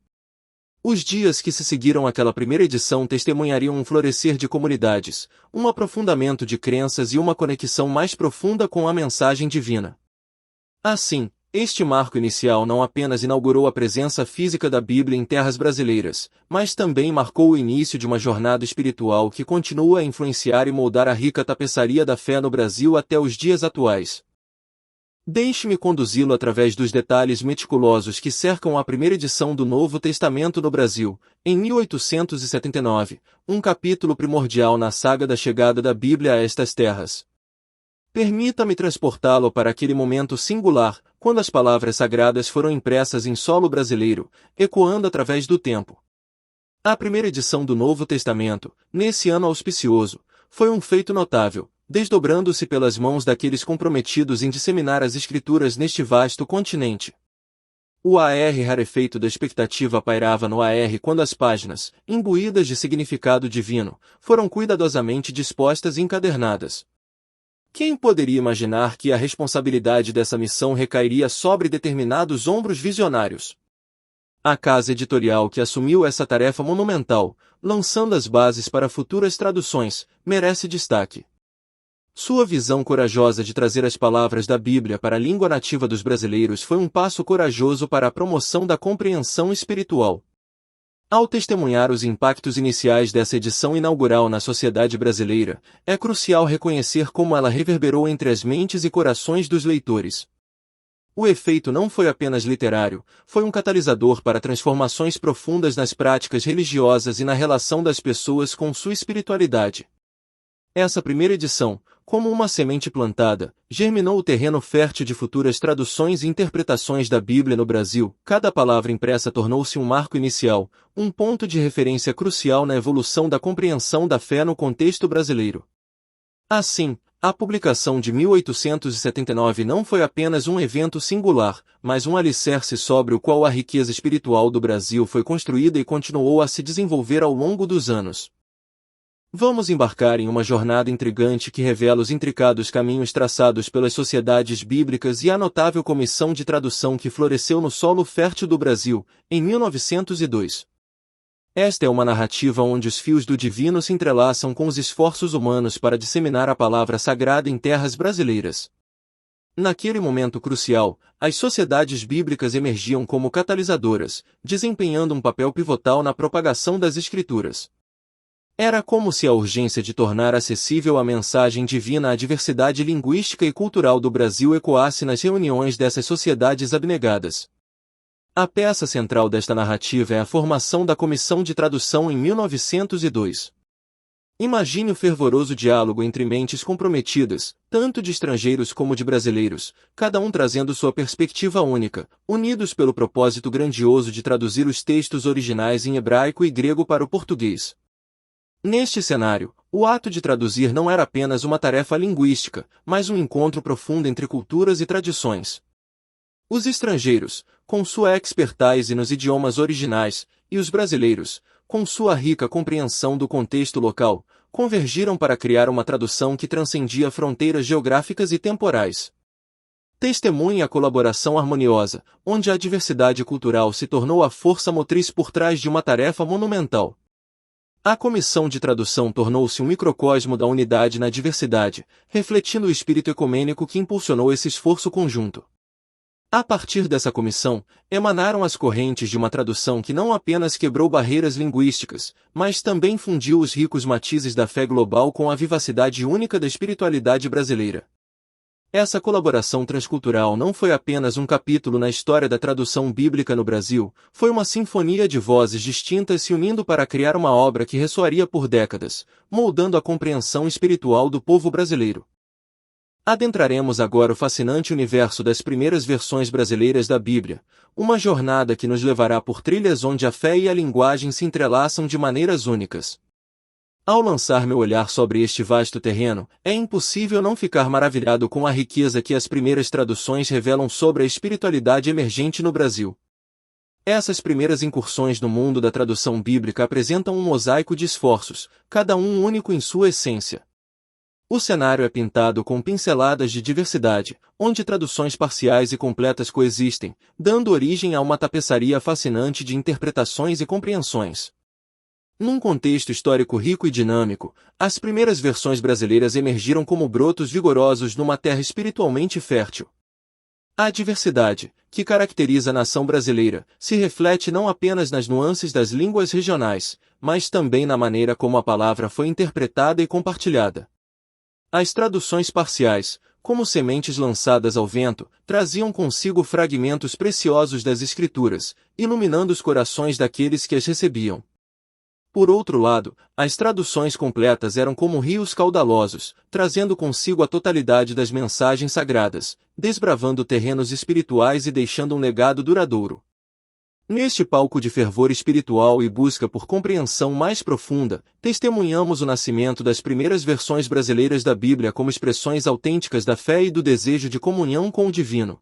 Os dias que se seguiram àquela primeira edição testemunhariam um florescer de comunidades, um aprofundamento de crenças e uma conexão mais profunda com a mensagem divina. Assim, este marco inicial não apenas inaugurou a presença física da Bíblia em terras brasileiras, mas também marcou o início de uma jornada espiritual que continua a influenciar e moldar a rica tapeçaria da fé no Brasil até os dias atuais. Deixe-me conduzi-lo através dos detalhes meticulosos que cercam a primeira edição do Novo Testamento no Brasil, em 1879, um capítulo primordial na saga da chegada da Bíblia a estas terras. Permita-me transportá-lo para aquele momento singular, quando as palavras sagradas foram impressas em solo brasileiro, ecoando através do tempo. A primeira edição do Novo Testamento, nesse ano auspicioso, foi um feito notável, desdobrando-se pelas mãos daqueles comprometidos em disseminar as Escrituras neste vasto continente. O ar rarefeito da expectativa pairava no ar quando as páginas, imbuídas de significado divino, foram cuidadosamente dispostas e encadernadas. Quem poderia imaginar que a responsabilidade dessa missão recairia sobre determinados ombros visionários? A casa editorial que assumiu essa tarefa monumental, lançando as bases para futuras traduções, merece destaque. Sua visão corajosa de trazer as palavras da Bíblia para a língua nativa dos brasileiros foi um passo corajoso para a promoção da compreensão espiritual. Ao testemunhar os impactos iniciais dessa edição inaugural na sociedade brasileira, é crucial reconhecer como ela reverberou entre as mentes e corações dos leitores. O efeito não foi apenas literário, foi um catalisador para transformações profundas nas práticas religiosas e na relação das pessoas com sua espiritualidade. Essa primeira edição, como uma semente plantada, germinou o terreno fértil de futuras traduções e interpretações da Bíblia no Brasil. Cada palavra impressa tornou-se um marco inicial, um ponto de referência crucial na evolução da compreensão da fé no contexto brasileiro. Assim, A publicação de 1879 não foi apenas um evento singular, mas um alicerce sobre o qual a riqueza espiritual do Brasil foi construída e continuou a se desenvolver ao longo dos anos. Vamos embarcar em uma jornada intrigante que revela os intricados caminhos traçados pelas sociedades bíblicas e a notável comissão de tradução que floresceu no solo fértil do Brasil, em 1902. Esta é uma narrativa onde os fios do divino se entrelaçam com os esforços humanos para disseminar a palavra sagrada em terras brasileiras. Naquele momento crucial, as sociedades bíblicas emergiam como catalisadoras, desempenhando um papel pivotal na propagação das Escrituras. Era como se a urgência de tornar acessível a mensagem divina à diversidade linguística e cultural do Brasil ecoasse nas reuniões dessas sociedades abnegadas. A peça central desta narrativa é a formação da Comissão de Tradução em 1902. Imagine o fervoroso diálogo entre mentes comprometidas, tanto de estrangeiros como de brasileiros, cada um trazendo sua perspectiva única, unidos pelo propósito grandioso de traduzir os textos originais em hebraico e grego para o português. Neste cenário, o ato de traduzir não era apenas uma tarefa linguística, mas um encontro profundo entre culturas e tradições. Os estrangeiros, com sua expertise nos idiomas originais, e os brasileiros, com sua rica compreensão do contexto local, convergiram para criar uma tradução que transcendia fronteiras geográficas e temporais. Testemunhe a colaboração harmoniosa, onde a diversidade cultural se tornou a força motriz por trás de uma tarefa monumental. A comissão de tradução tornou-se um microcosmo da unidade na diversidade, refletindo o espírito ecumênico que impulsionou esse esforço conjunto. A partir dessa comissão, emanaram as correntes de uma tradução que não apenas quebrou barreiras linguísticas, mas também fundiu os ricos matizes da fé global com a vivacidade única da espiritualidade brasileira. Essa colaboração transcultural não foi apenas um capítulo na história da tradução bíblica no Brasil, foi uma sinfonia de vozes distintas se unindo para criar uma obra que ressoaria por décadas, moldando a compreensão espiritual do povo brasileiro. Adentraremos agora o fascinante universo das primeiras versões brasileiras da Bíblia, uma jornada que nos levará por trilhas onde a fé e a linguagem se entrelaçam de maneiras únicas. Ao lançar meu olhar sobre este vasto terreno, é impossível não ficar maravilhado com a riqueza que as primeiras traduções revelam sobre a espiritualidade emergente no Brasil. Essas primeiras incursões no mundo da tradução bíblica apresentam um mosaico de esforços, cada um único em sua essência. O cenário é pintado com pinceladas de diversidade, onde traduções parciais e completas coexistem, dando origem a uma tapeçaria fascinante de interpretações e compreensões. Num contexto histórico rico e dinâmico, as primeiras versões brasileiras emergiram como brotos vigorosos numa terra espiritualmente fértil. A diversidade, que caracteriza a nação brasileira, se reflete não apenas nas nuances das línguas regionais, mas também na maneira como a palavra foi interpretada e compartilhada. As traduções parciais, como sementes lançadas ao vento, traziam consigo fragmentos preciosos das Escrituras, iluminando os corações daqueles que as recebiam. Por outro lado, as traduções completas eram como rios caudalosos, trazendo consigo a totalidade das mensagens sagradas, desbravando terrenos espirituais e deixando um legado duradouro. Neste palco de fervor espiritual e busca por compreensão mais profunda, testemunhamos o nascimento das primeiras versões brasileiras da Bíblia como expressões autênticas da fé e do desejo de comunhão com o divino.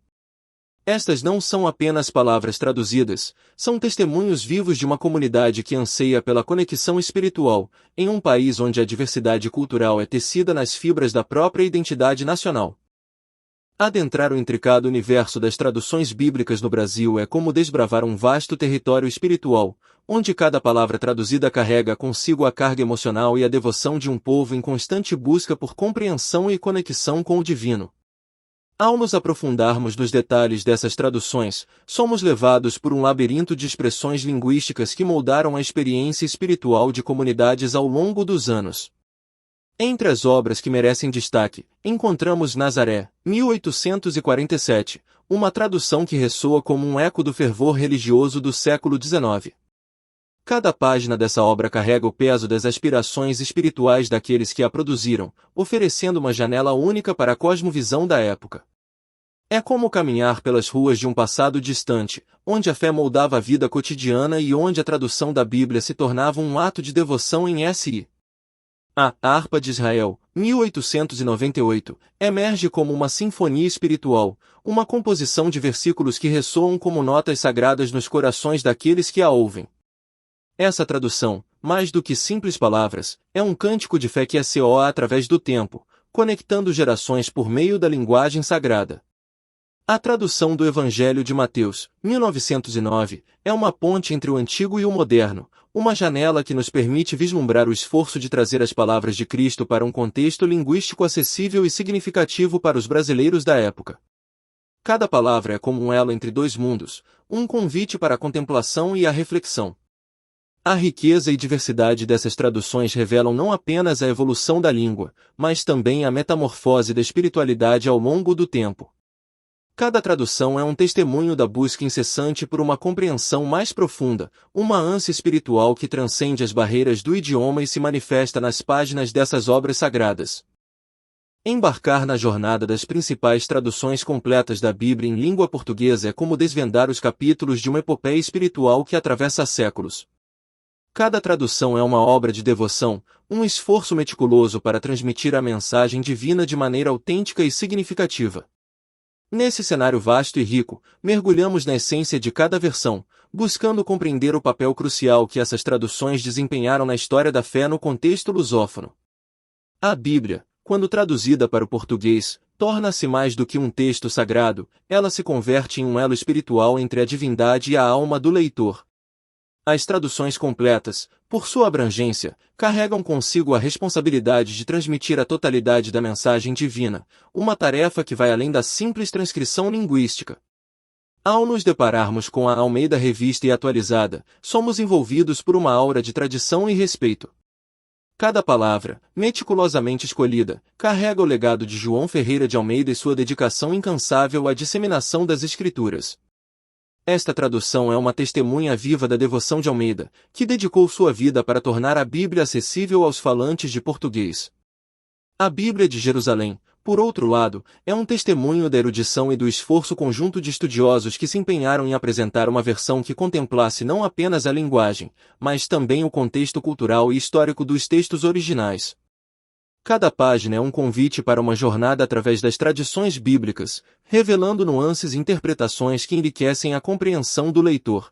Estas não são apenas palavras traduzidas, são testemunhos vivos de uma comunidade que anseia pela conexão espiritual, em um país onde a diversidade cultural é tecida nas fibras da própria identidade nacional. Adentrar o intricado universo das traduções bíblicas no Brasil é como desbravar um vasto território espiritual, onde cada palavra traduzida carrega consigo a carga emocional e a devoção de um povo em constante busca por compreensão e conexão com o divino. Ao nos aprofundarmos nos detalhes dessas traduções, somos levados por um labirinto de expressões linguísticas que moldaram a experiência espiritual de comunidades ao longo dos anos. Entre as obras que merecem destaque, encontramos Nazaré, 1847, uma tradução que ressoa como um eco do fervor religioso do século XIX. Cada página dessa obra carrega o peso das aspirações espirituais daqueles que a produziram, oferecendo uma janela única para a cosmovisão da época. É como caminhar pelas ruas de um passado distante, onde a fé moldava a vida cotidiana e onde a tradução da Bíblia se tornava um ato de devoção em si. A harpa de Israel, 1898, emerge como uma sinfonia espiritual, uma composição de versículos que ressoam como notas sagradas nos corações daqueles que a ouvem. Essa tradução, mais do que simples palavras, é um cântico de fé que ecoa através do tempo, conectando gerações por meio da linguagem sagrada. A tradução do Evangelho de Mateus, 1909, é uma ponte entre o antigo e o moderno, uma janela que nos permite vislumbrar o esforço de trazer as palavras de Cristo para um contexto linguístico acessível e significativo para os brasileiros da época. Cada palavra é como um elo entre dois mundos, um convite para a contemplação e a reflexão. A riqueza e diversidade dessas traduções revelam não apenas a evolução da língua, mas também a metamorfose da espiritualidade ao longo do tempo. Cada tradução é um testemunho da busca incessante por uma compreensão mais profunda, uma ânsia espiritual que transcende as barreiras do idioma e se manifesta nas páginas dessas obras sagradas. Embarcar na jornada das principais traduções completas da Bíblia em língua portuguesa é como desvendar os capítulos de uma epopeia espiritual que atravessa séculos. Cada tradução é uma obra de devoção, um esforço meticuloso para transmitir a mensagem divina de maneira autêntica e significativa. Nesse cenário vasto e rico, mergulhamos na essência de cada versão, buscando compreender o papel crucial que essas traduções desempenharam na história da fé no contexto lusófono. A Bíblia, quando traduzida para o português, torna-se mais do que um texto sagrado, ela se converte em um elo espiritual entre a divindade e a alma do leitor. As traduções completas, por sua abrangência, carregam consigo a responsabilidade de transmitir a totalidade da mensagem divina, uma tarefa que vai além da simples transcrição linguística. Ao nos depararmos com a Almeida Revista e Atualizada, somos envolvidos por uma aura de tradição e respeito. Cada palavra, meticulosamente escolhida, carrega o legado de João Ferreira de Almeida e sua dedicação incansável à disseminação das Escrituras. Esta tradução é uma testemunha viva da devoção de Almeida, que dedicou sua vida para tornar a Bíblia acessível aos falantes de português. A Bíblia de Jerusalém, por outro lado, é um testemunho da erudição e do esforço conjunto de estudiosos que se empenharam em apresentar uma versão que contemplasse não apenas a linguagem, mas também o contexto cultural e histórico dos textos originais. Cada página é um convite para uma jornada através das tradições bíblicas, revelando nuances e interpretações que enriquecem a compreensão do leitor.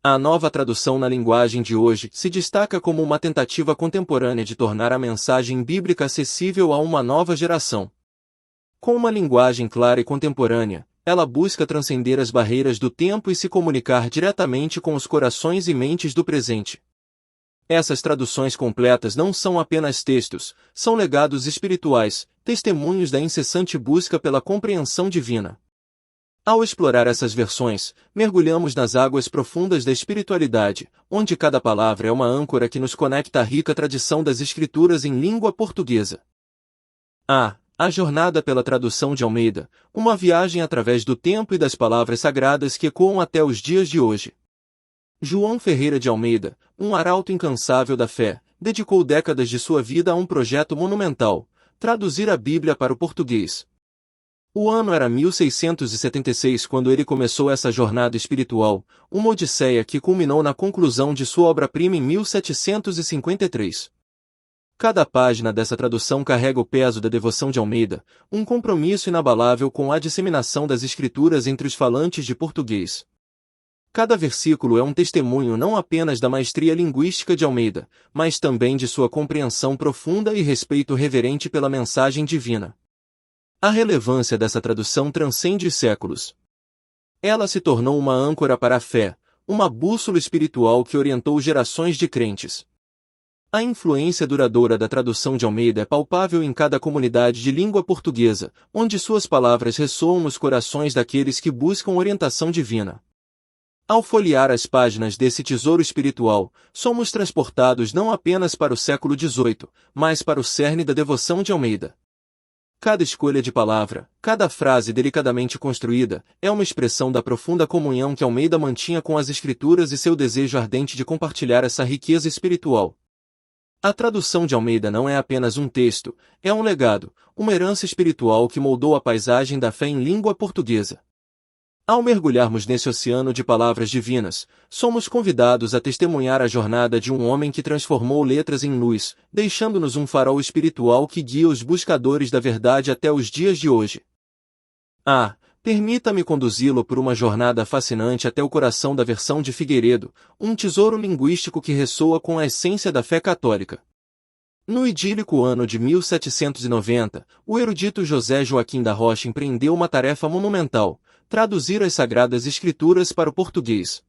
A nova tradução na linguagem de hoje se destaca como uma tentativa contemporânea de tornar a mensagem bíblica acessível a uma nova geração. Com uma linguagem clara e contemporânea, ela busca transcender as barreiras do tempo e se comunicar diretamente com os corações e mentes do presente. Essas traduções completas não são apenas textos, são legados espirituais, testemunhos da incessante busca pela compreensão divina. Ao explorar essas versões, mergulhamos nas águas profundas da espiritualidade, onde cada palavra é uma âncora que nos conecta à rica tradição das Escrituras em língua portuguesa. A jornada pela tradução de Almeida, uma viagem através do tempo e das palavras sagradas que ecoam até os dias de hoje. João Ferreira de Almeida, um arauto incansável da fé, dedicou décadas de sua vida a um projeto monumental: traduzir a Bíblia para o português. O ano era 1676 quando ele começou essa jornada espiritual, uma odisseia que culminou na conclusão de sua obra-prima em 1753. Cada página dessa tradução carrega o peso da devoção de Almeida, um compromisso inabalável com a disseminação das Escrituras entre os falantes de português. Cada versículo é um testemunho não apenas da maestria linguística de Almeida, mas também de sua compreensão profunda e respeito reverente pela mensagem divina. A relevância dessa tradução transcende os séculos. Ela se tornou uma âncora para a fé, uma bússola espiritual que orientou gerações de crentes. A influência duradoura da tradução de Almeida é palpável em cada comunidade de língua portuguesa, onde suas palavras ressoam nos corações daqueles que buscam orientação divina. Ao folhear as páginas desse tesouro espiritual, somos transportados não apenas para o século XVIII, mas para o cerne da devoção de Almeida. Cada escolha de palavra, cada frase delicadamente construída, é uma expressão da profunda comunhão que Almeida mantinha com as Escrituras e seu desejo ardente de compartilhar essa riqueza espiritual. A tradução de Almeida não é apenas um texto, é um legado, uma herança espiritual que moldou a paisagem da fé em língua portuguesa. Ao mergulharmos nesse oceano de palavras divinas, somos convidados a testemunhar a jornada de um homem que transformou letras em luz, deixando-nos um farol espiritual que guia os buscadores da verdade até os dias de hoje. Permita-me conduzi-lo por uma jornada fascinante até o coração da versão de Figueiredo, um tesouro linguístico que ressoa com a essência da fé católica. No idílico ano de 1790, o erudito José Joaquim da Rocha empreendeu uma tarefa monumental: traduzir as Sagradas Escrituras para o português.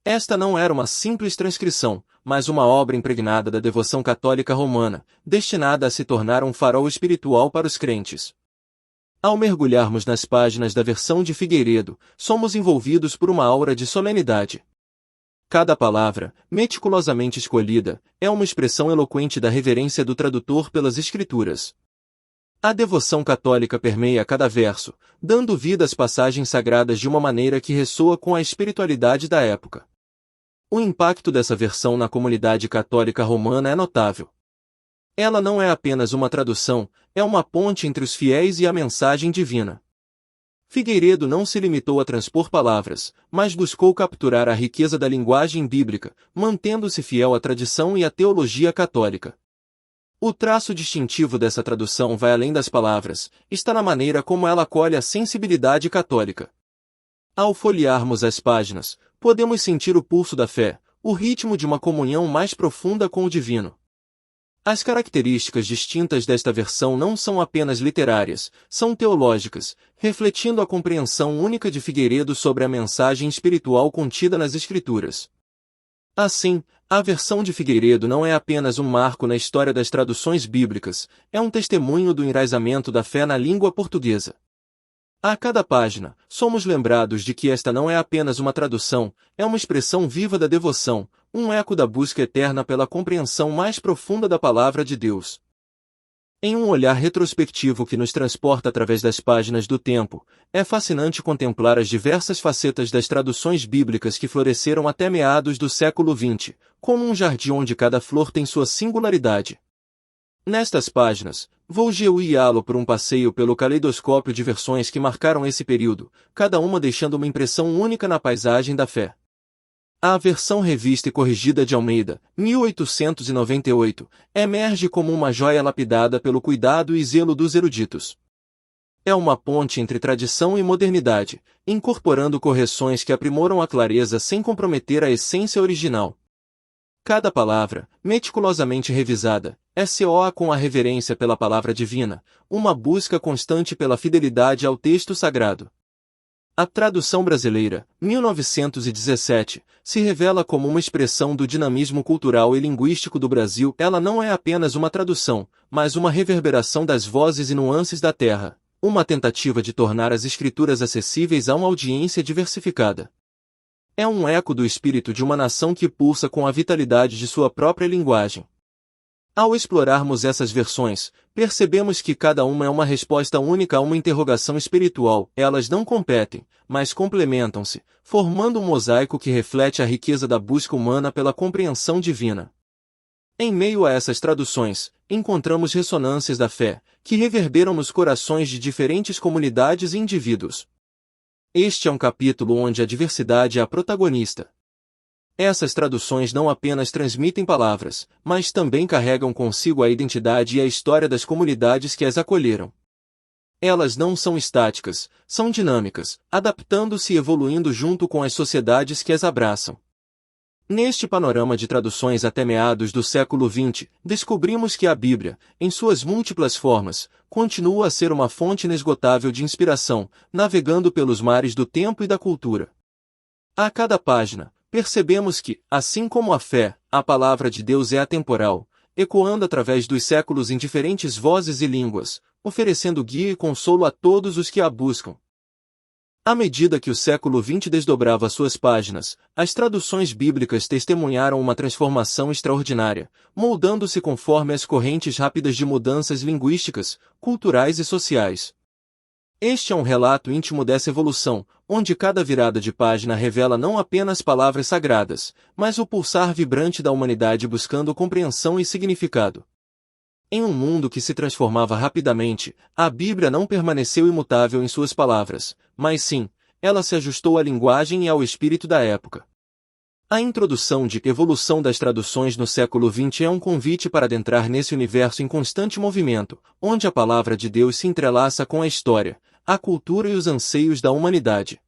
Esta não era uma simples transcrição, mas uma obra impregnada da devoção católica romana, destinada a se tornar um farol espiritual para os crentes. Ao mergulharmos nas páginas da versão de Figueiredo, somos envolvidos por uma aura de solenidade. Cada palavra, meticulosamente escolhida, é uma expressão eloquente da reverência do tradutor pelas Escrituras. A devoção católica permeia cada verso, dando vida às passagens sagradas de uma maneira que ressoa com a espiritualidade da época. O impacto dessa versão na comunidade católica romana é notável. Ela não é apenas uma tradução, é uma ponte entre os fiéis e a mensagem divina. Figueiredo não se limitou a transpor palavras, mas buscou capturar a riqueza da linguagem bíblica, mantendo-se fiel à tradição e à teologia católica. O traço distintivo dessa tradução vai além das palavras, está na maneira como ela acolhe a sensibilidade católica. Ao folhearmos as páginas, podemos sentir o pulso da fé, o ritmo de uma comunhão mais profunda com o divino. As características distintas desta versão não são apenas literárias, são teológicas, refletindo a compreensão única de Figueiredo sobre a mensagem espiritual contida nas Escrituras. Assim, a versão de Figueiredo não é apenas um marco na história das traduções bíblicas, é um testemunho do enraizamento da fé na língua portuguesa. A cada página, somos lembrados de que esta não é apenas uma tradução, é uma expressão viva da devoção, um eco da busca eterna pela compreensão mais profunda da palavra de Deus. Em um olhar retrospectivo que nos transporta através das páginas do tempo, é fascinante contemplar as diversas facetas das traduções bíblicas que floresceram até meados do século XX, como um jardim onde cada flor tem sua singularidade. Nestas páginas, vou guiá-lo por um passeio pelo caleidoscópio de versões que marcaram esse período, cada uma deixando uma impressão única na paisagem da fé. A versão revista e corrigida de Almeida, 1898, emerge como uma joia lapidada pelo cuidado e zelo dos eruditos. É uma ponte entre tradição e modernidade, incorporando correções que aprimoram a clareza sem comprometer a essência original. Cada palavra, meticulosamente revisada, soa com a reverência pela palavra divina, uma busca constante pela fidelidade ao texto sagrado. A tradução brasileira, 1917, se revela como uma expressão do dinamismo cultural e linguístico do Brasil. Ela não é apenas uma tradução, mas uma reverberação das vozes e nuances da terra, uma tentativa de tornar as escrituras acessíveis a uma audiência diversificada. É um eco do espírito de uma nação que pulsa com a vitalidade de sua própria linguagem. Ao explorarmos essas versões, percebemos que cada uma é uma resposta única a uma interrogação espiritual. Elas não competem, mas complementam-se, formando um mosaico que reflete a riqueza da busca humana pela compreensão divina. Em meio a essas traduções, encontramos ressonâncias da fé, que reverberam nos corações de diferentes comunidades e indivíduos. Este é um capítulo onde a diversidade é a protagonista. Essas traduções não apenas transmitem palavras, mas também carregam consigo a identidade e a história das comunidades que as acolheram. Elas não são estáticas, são dinâmicas, adaptando-se e evoluindo junto com as sociedades que as abraçam. Neste panorama de traduções até meados do século XX, descobrimos que a Bíblia, em suas múltiplas formas, continua a ser uma fonte inesgotável de inspiração, navegando pelos mares do tempo e da cultura. A cada página, percebemos que, assim como a fé, a palavra de Deus é atemporal, ecoando através dos séculos em diferentes vozes e línguas, oferecendo guia e consolo a todos os que a buscam. À medida que o século XX desdobrava suas páginas, as traduções bíblicas testemunharam uma transformação extraordinária, moldando-se conforme as correntes rápidas de mudanças linguísticas, culturais e sociais. Este é um relato íntimo dessa evolução, onde cada virada de página revela não apenas palavras sagradas, mas o pulsar vibrante da humanidade buscando compreensão e significado. Em um mundo que se transformava rapidamente, a Bíblia não permaneceu imutável em suas palavras, mas sim, ela se ajustou à linguagem e ao espírito da época. A introdução de Evolução das Traduções no século XX é um convite para adentrar nesse universo em constante movimento, onde a palavra de Deus se entrelaça com a história, a cultura e os anseios da humanidade.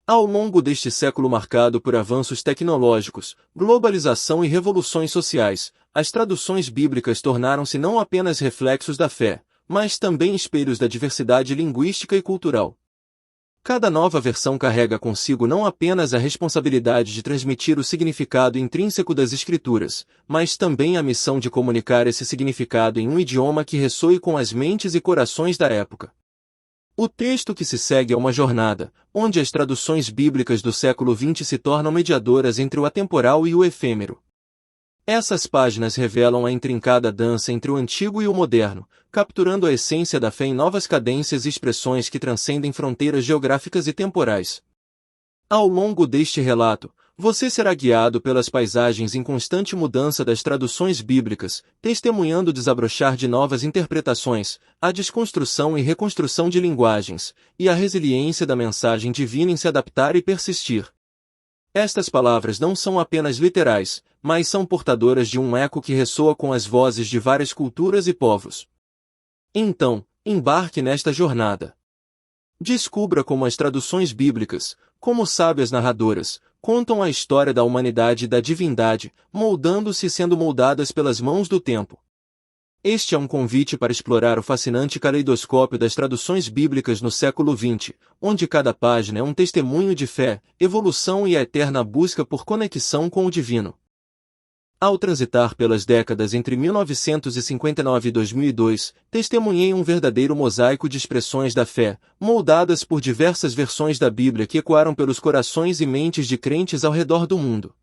Ao longo deste século marcado por avanços tecnológicos, globalização e revoluções sociais, as traduções bíblicas tornaram-se não apenas reflexos da fé, mas também espelhos da diversidade linguística e cultural. Cada nova versão carrega consigo não apenas a responsabilidade de transmitir o significado intrínseco das Escrituras, mas também a missão de comunicar esse significado em um idioma que ressoe com as mentes e corações da época. O texto que se segue é uma jornada, onde as traduções bíblicas do século XX se tornam mediadoras entre o atemporal e o efêmero. Essas páginas revelam a intrincada dança entre o antigo e o moderno, capturando a essência da fé em novas cadências e expressões que transcendem fronteiras geográficas e temporais. Ao longo deste relato, você será guiado pelas paisagens em constante mudança das traduções bíblicas, testemunhando o desabrochar de novas interpretações, a desconstrução e reconstrução de linguagens, e a resiliência da mensagem divina em se adaptar e persistir. Estas palavras não são apenas literais, mas são portadoras de um eco que ressoa com as vozes de várias culturas e povos. Então, embarque nesta jornada. Descubra como as traduções bíblicas, como sábias narradoras, contam a história da humanidade e da divindade, moldando-se e sendo moldadas pelas mãos do tempo. Este é um convite para explorar o fascinante caleidoscópio das traduções bíblicas no século XX, onde cada página é um testemunho de fé, evolução e a eterna busca por conexão com o divino. Ao transitar pelas décadas entre 1959 e 2002, testemunhei um verdadeiro mosaico de expressões da fé, moldadas por diversas versões da Bíblia que ecoaram pelos corações e mentes de crentes ao redor do mundo.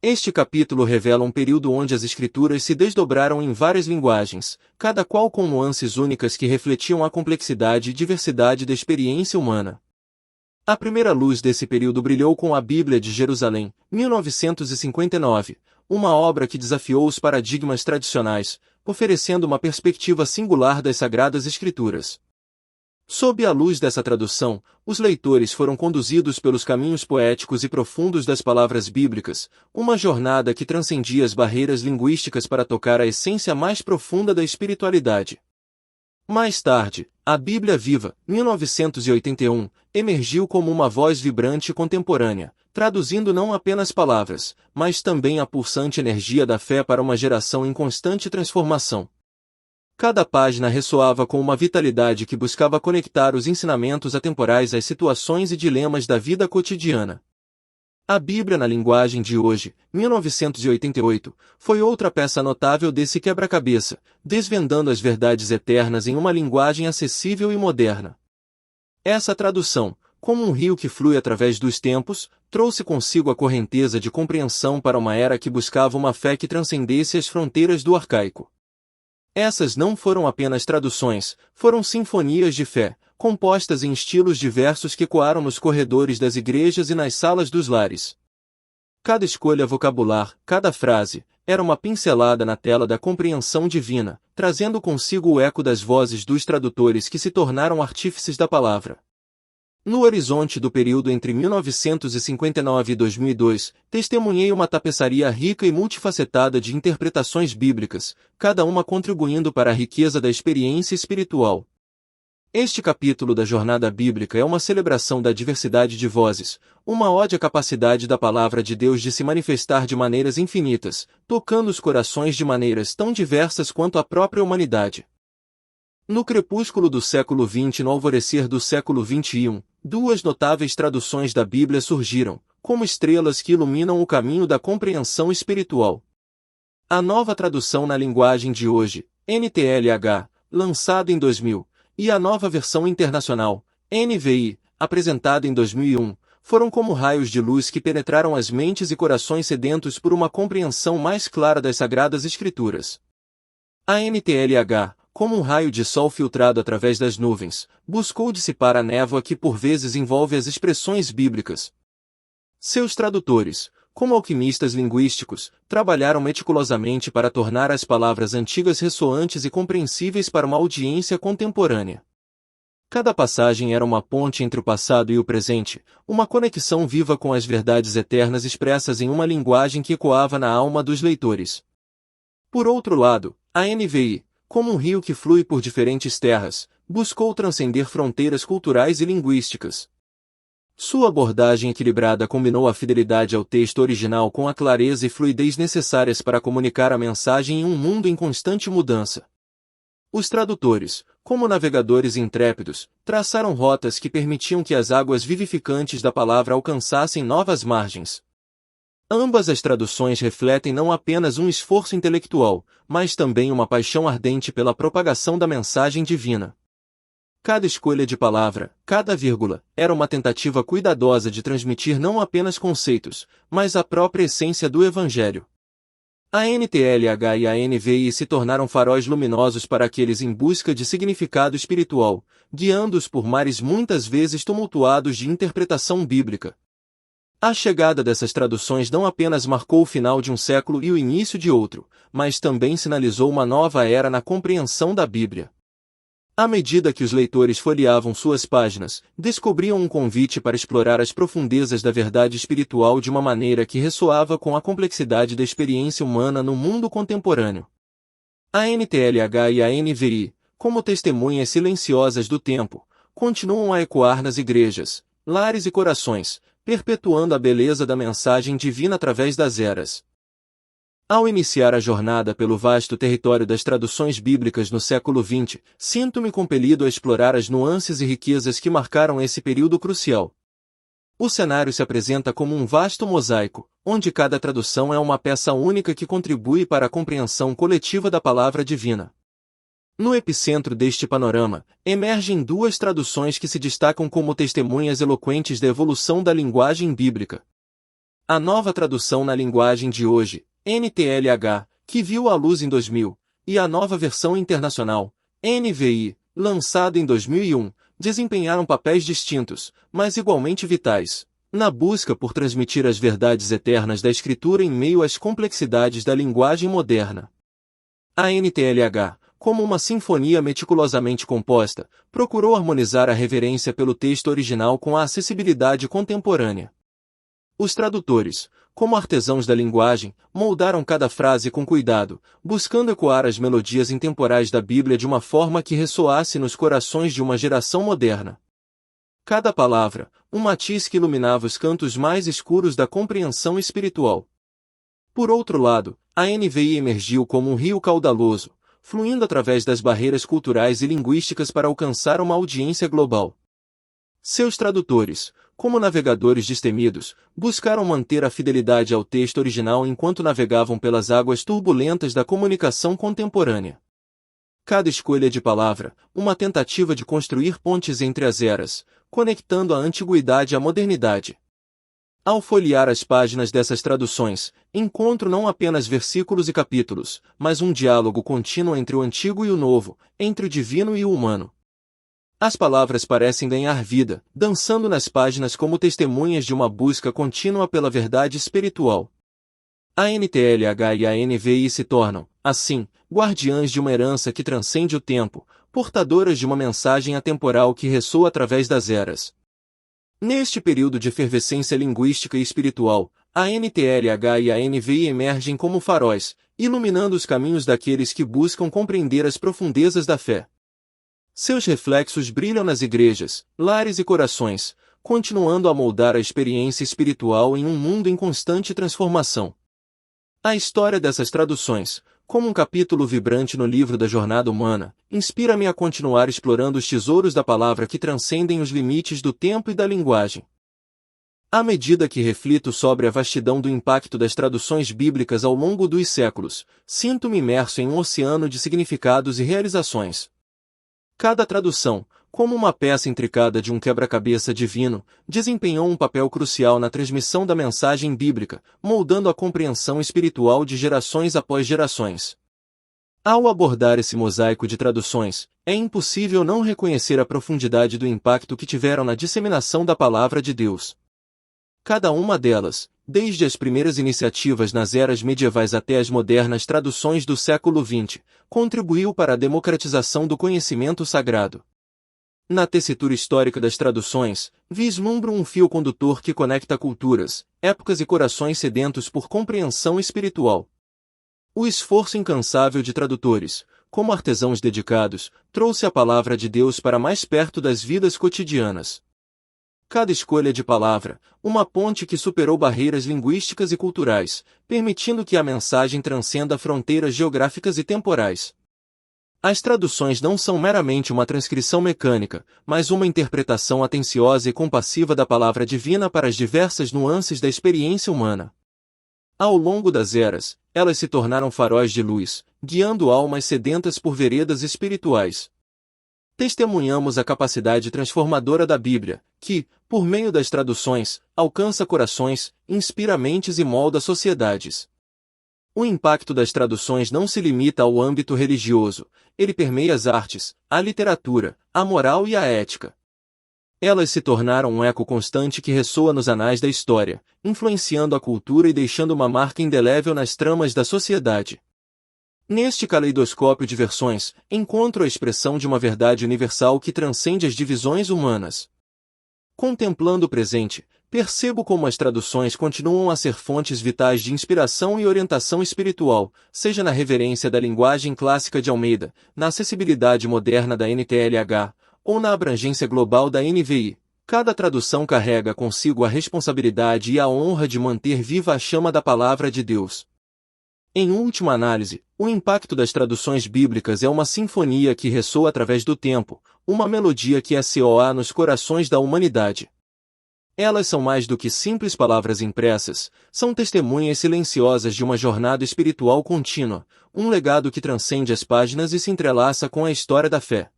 Este capítulo revela um período onde as Escrituras se desdobraram em várias linguagens, cada qual com nuances únicas que refletiam a complexidade e diversidade da experiência humana. A primeira luz desse período brilhou com a Bíblia de Jerusalém, 1959, uma obra que desafiou os paradigmas tradicionais, oferecendo uma perspectiva singular das Sagradas Escrituras. Sob a luz dessa tradução, os leitores foram conduzidos pelos caminhos poéticos e profundos das palavras bíblicas, uma jornada que transcendia as barreiras linguísticas para tocar a essência mais profunda da espiritualidade. Mais tarde, a Bíblia Viva, 1981, emergiu como uma voz vibrante e contemporânea, traduzindo não apenas palavras, mas também a pulsante energia da fé para uma geração em constante transformação. Cada página ressoava com uma vitalidade que buscava conectar os ensinamentos atemporais às situações e dilemas da vida cotidiana. A Bíblia na linguagem de hoje, 1988, foi outra peça notável desse quebra-cabeça, desvendando as verdades eternas em uma linguagem acessível e moderna. Essa tradução, como um rio que flui através dos tempos, trouxe consigo a correnteza de compreensão para uma era que buscava uma fé que transcendesse as fronteiras do arcaico. Essas não foram apenas traduções, foram sinfonias de fé, compostas em estilos diversos que ecoaram nos corredores das igrejas e nas salas dos lares. Cada escolha vocabular, cada frase, era uma pincelada na tela da compreensão divina, trazendo consigo o eco das vozes dos tradutores que se tornaram artífices da palavra. No horizonte do período entre 1959 e 2002, testemunhei uma tapeçaria rica e multifacetada de interpretações bíblicas, cada uma contribuindo para a riqueza da experiência espiritual. Este capítulo da jornada bíblica é uma celebração da diversidade de vozes, uma ode à capacidade da palavra de Deus de se manifestar de maneiras infinitas, tocando os corações de maneiras tão diversas quanto a própria humanidade. No crepúsculo do século XX e no alvorecer do século XXI, duas notáveis traduções da Bíblia surgiram, como estrelas que iluminam o caminho da compreensão espiritual. A nova tradução na linguagem de hoje, NTLH, lançada em 2000, e a nova versão internacional, NVI, apresentada em 2001, foram como raios de luz que penetraram as mentes e corações sedentos por uma compreensão mais clara das Sagradas Escrituras. A NTLH, como um raio de sol filtrado através das nuvens, buscou dissipar a névoa que por vezes envolve as expressões bíblicas. Seus tradutores, como alquimistas linguísticos, trabalharam meticulosamente para tornar as palavras antigas ressoantes e compreensíveis para uma audiência contemporânea. Cada passagem era uma ponte entre o passado e o presente, uma conexão viva com as verdades eternas expressas em uma linguagem que ecoava na alma dos leitores. Por outro lado, a NVI, como um rio que flui por diferentes terras, buscou transcender fronteiras culturais e linguísticas. Sua abordagem equilibrada combinou a fidelidade ao texto original com a clareza e fluidez necessárias para comunicar a mensagem em um mundo em constante mudança. Os tradutores, como navegadores intrépidos, traçaram rotas que permitiam que as águas vivificantes da palavra alcançassem novas margens. Ambas as traduções refletem não apenas um esforço intelectual, mas também uma paixão ardente pela propagação da mensagem divina. Cada escolha de palavra, cada vírgula, era uma tentativa cuidadosa de transmitir não apenas conceitos, mas a própria essência do Evangelho. A NTLH e a NVI se tornaram faróis luminosos para aqueles em busca de significado espiritual, guiando-os por mares muitas vezes tumultuados de interpretação bíblica. A chegada dessas traduções não apenas marcou o final de um século e o início de outro, mas também sinalizou uma nova era na compreensão da Bíblia. À medida que os leitores folheavam suas páginas, descobriam um convite para explorar as profundezas da verdade espiritual de uma maneira que ressoava com a complexidade da experiência humana no mundo contemporâneo. A NTLH e a NVI, como testemunhas silenciosas do tempo, continuam a ecoar nas igrejas, lares e corações, perpetuando a beleza da mensagem divina através das eras. Ao iniciar a jornada pelo vasto território das traduções bíblicas no século XX, sinto-me compelido a explorar as nuances e riquezas que marcaram esse período crucial. O cenário se apresenta como um vasto mosaico, onde cada tradução é uma peça única que contribui para a compreensão coletiva da palavra divina. No epicentro deste panorama, emergem duas traduções que se destacam como testemunhas eloquentes da evolução da linguagem bíblica. A nova tradução na linguagem de hoje, NTLH, que viu a luz em 2000, e a nova versão internacional, NVI, lançada em 2001, desempenharam papéis distintos, mas igualmente vitais, na busca por transmitir as verdades eternas da Escritura em meio às complexidades da linguagem moderna. A NTLH, como uma sinfonia meticulosamente composta, procurou harmonizar a reverência pelo texto original com a acessibilidade contemporânea. Os tradutores, como artesãos da linguagem, moldaram cada frase com cuidado, buscando ecoar as melodias intemporais da Bíblia de uma forma que ressoasse nos corações de uma geração moderna. Cada palavra, um matiz que iluminava os cantos mais escuros da compreensão espiritual. Por outro lado, a NVI emergiu como um rio caudaloso, fluindo através das barreiras culturais e linguísticas para alcançar uma audiência global. Seus tradutores, como navegadores destemidos, buscaram manter a fidelidade ao texto original enquanto navegavam pelas águas turbulentas da comunicação contemporânea. Cada escolha de palavra, uma tentativa de construir pontes entre as eras, conectando a antiguidade à modernidade. Ao folhear as páginas dessas traduções, encontro não apenas versículos e capítulos, mas um diálogo contínuo entre o antigo e o novo, entre o divino e o humano. As palavras parecem ganhar vida, dançando nas páginas como testemunhas de uma busca contínua pela verdade espiritual. A NTLH e a NVI se tornam, assim, guardiãs de uma herança que transcende o tempo, portadoras de uma mensagem atemporal que ressoa através das eras. Neste período de efervescência linguística e espiritual, a NTLH e a NVI emergem como faróis, iluminando os caminhos daqueles que buscam compreender as profundezas da fé. Seus reflexos brilham nas igrejas, lares e corações, continuando a moldar a experiência espiritual em um mundo em constante transformação. A história dessas traduções, como um capítulo vibrante no livro da jornada humana, inspira-me a continuar explorando os tesouros da palavra que transcendem os limites do tempo e da linguagem. À medida que reflito sobre a vastidão do impacto das traduções bíblicas ao longo dos séculos, sinto-me imerso em um oceano de significados e realizações. Cada tradução, como uma peça intricada de um quebra-cabeça divino, desempenhou um papel crucial na transmissão da mensagem bíblica, moldando a compreensão espiritual de gerações após gerações. Ao abordar esse mosaico de traduções, é impossível não reconhecer a profundidade do impacto que tiveram na disseminação da palavra de Deus. Cada uma delas, desde as primeiras iniciativas nas eras medievais até as modernas traduções do século XX, contribuiu para a democratização do conhecimento sagrado. Na tessitura histórica das traduções, vislumbro um fio condutor que conecta culturas, épocas e corações sedentos por compreensão espiritual. O esforço incansável de tradutores, como artesãos dedicados, trouxe a palavra de Deus para mais perto das vidas cotidianas. Cada escolha de palavra, uma ponte que superou barreiras linguísticas e culturais, permitindo que a mensagem transcenda fronteiras geográficas e temporais. As traduções não são meramente uma transcrição mecânica, mas uma interpretação atenciosa e compassiva da palavra divina para as diversas nuances da experiência humana. Ao longo das eras, elas se tornaram faróis de luz, guiando almas sedentas por veredas espirituais. Testemunhamos a capacidade transformadora da Bíblia, que, por meio das traduções, alcança corações, inspira mentes e molda sociedades. O impacto das traduções não se limita ao âmbito religioso, ele permeia as artes, a literatura, a moral e a ética. Elas se tornaram um eco constante que ressoa nos anais da história, influenciando a cultura e deixando uma marca indelével nas tramas da sociedade. Neste caleidoscópio de versões, encontro a expressão de uma verdade universal que transcende as divisões humanas. Contemplando o presente, percebo como as traduções continuam a ser fontes vitais de inspiração e orientação espiritual, seja na reverência da linguagem clássica de Almeida, na acessibilidade moderna da NTLH, ou na abrangência global da NVI. Cada tradução carrega consigo a responsabilidade e a honra de manter viva a chama da palavra de Deus. Em última análise, o impacto das traduções bíblicas é uma sinfonia que ressoa através do tempo, uma melodia que ecoa nos corações da humanidade. Elas são mais do que simples palavras impressas, são testemunhas silenciosas de uma jornada espiritual contínua, um legado que transcende as páginas e se entrelaça com a história da fé.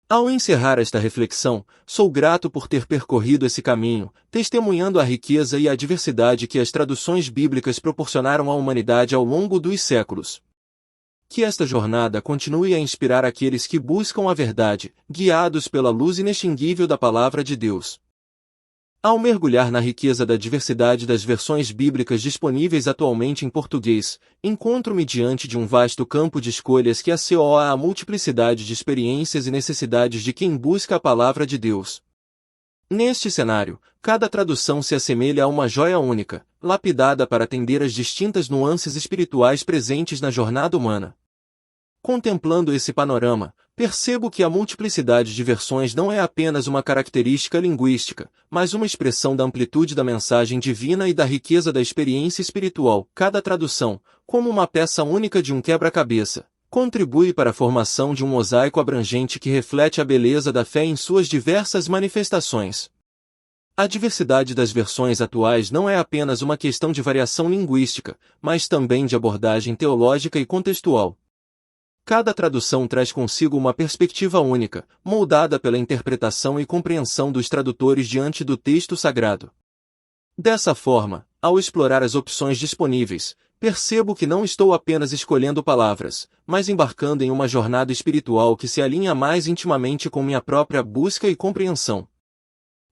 Ao encerrar esta reflexão, sou grato por ter percorrido esse caminho, testemunhando a riqueza e a diversidade que as traduções bíblicas proporcionaram à humanidade ao longo dos séculos. Que esta jornada continue a inspirar aqueles que buscam a verdade, guiados pela luz inextinguível da palavra de Deus. Ao mergulhar na riqueza da diversidade das versões bíblicas disponíveis atualmente em português, encontro-me diante de um vasto campo de escolhas que ecoa a multiplicidade de experiências e necessidades de quem busca a palavra de Deus. Neste cenário, cada tradução se assemelha a uma joia única, lapidada para atender às distintas nuances espirituais presentes na jornada humana. Contemplando esse panorama, percebo que a multiplicidade de versões não é apenas uma característica linguística, mas uma expressão da amplitude da mensagem divina e da riqueza da experiência espiritual. Cada tradução, como uma peça única de um quebra-cabeça, contribui para a formação de um mosaico abrangente que reflete a beleza da fé em suas diversas manifestações. A diversidade das versões atuais não é apenas uma questão de variação linguística, mas também de abordagem teológica e contextual. Cada tradução traz consigo uma perspectiva única, moldada pela interpretação e compreensão dos tradutores diante do texto sagrado. Dessa forma, ao explorar as opções disponíveis, percebo que não estou apenas escolhendo palavras, mas embarcando em uma jornada espiritual que se alinha mais intimamente com minha própria busca e compreensão.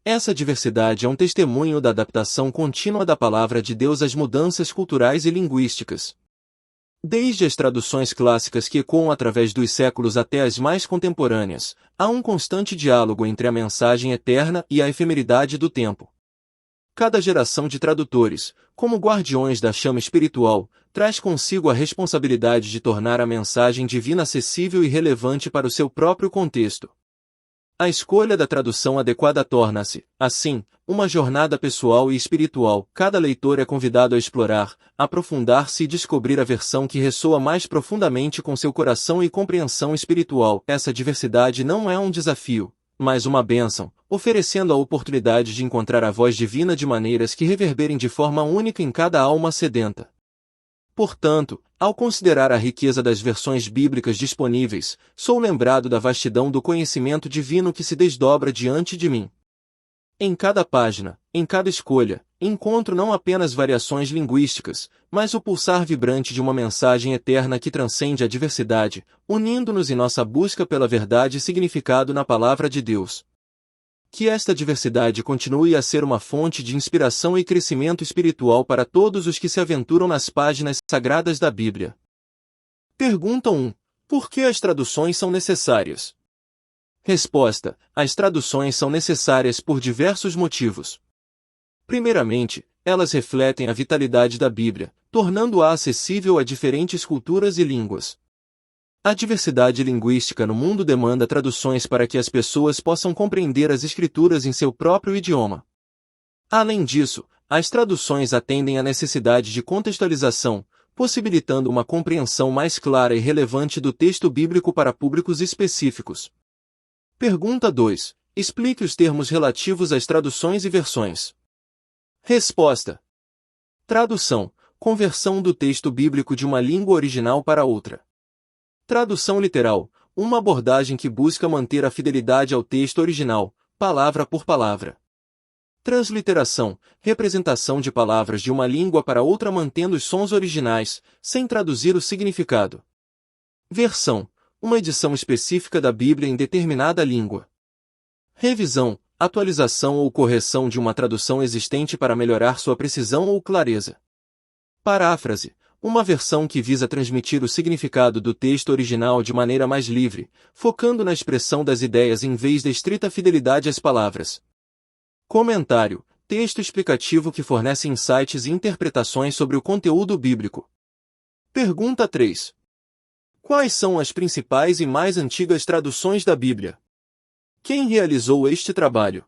Essa diversidade é um testemunho da adaptação contínua da palavra de Deus às mudanças culturais e linguísticas. Desde as traduções clássicas que ecoam através dos séculos até as mais contemporâneas, há um constante diálogo entre a mensagem eterna e a efemeridade do tempo. Cada geração de tradutores, como guardiões da chama espiritual, traz consigo a responsabilidade de tornar a mensagem divina acessível e relevante para o seu próprio contexto. A escolha da tradução adequada torna-se, assim, uma jornada pessoal e espiritual. Cada leitor é convidado a explorar, aprofundar-se e descobrir a versão que ressoa mais profundamente com seu coração e compreensão espiritual. Essa diversidade não é um desafio, mas uma bênção, oferecendo a oportunidade de encontrar a voz divina de maneiras que reverberem de forma única em cada alma sedenta. Portanto, ao considerar a riqueza das versões bíblicas disponíveis, sou lembrado da vastidão do conhecimento divino que se desdobra diante de mim. Em cada página, em cada escolha, encontro não apenas variações linguísticas, mas o pulsar vibrante de uma mensagem eterna que transcende a diversidade, unindo-nos em nossa busca pela verdade e significado na palavra de Deus. Que esta diversidade continue a ser uma fonte de inspiração e crescimento espiritual para todos os que se aventuram nas páginas sagradas da Bíblia. Pergunta 1. Por que as traduções são necessárias? Resposta: as traduções são necessárias por diversos motivos. Primeiramente, elas refletem a vitalidade da Bíblia, tornando-a acessível a diferentes culturas e línguas. A diversidade linguística no mundo demanda traduções para que as pessoas possam compreender as Escrituras em seu próprio idioma. Além disso, as traduções atendem à necessidade de contextualização, possibilitando uma compreensão mais clara e relevante do texto bíblico para públicos específicos. Pergunta 2. Explique os termos relativos às traduções e versões. Resposta: tradução, conversão do texto bíblico de uma língua original para outra. Tradução literal, uma abordagem que busca manter a fidelidade ao texto original, palavra por palavra. Transliteração, representação de palavras de uma língua para outra mantendo os sons originais, sem traduzir o significado. Versão, uma edição específica da Bíblia em determinada língua. Revisão, atualização ou correção de uma tradução existente para melhorar sua precisão ou clareza. Paráfrase, uma versão que visa transmitir o significado do texto original de maneira mais livre, focando na expressão das ideias em vez da estrita fidelidade às palavras. Comentário, texto explicativo que fornece insights e interpretações sobre o conteúdo bíblico. Pergunta 3. Quais são as principais e mais antigas traduções da Bíblia? Quem realizou este trabalho?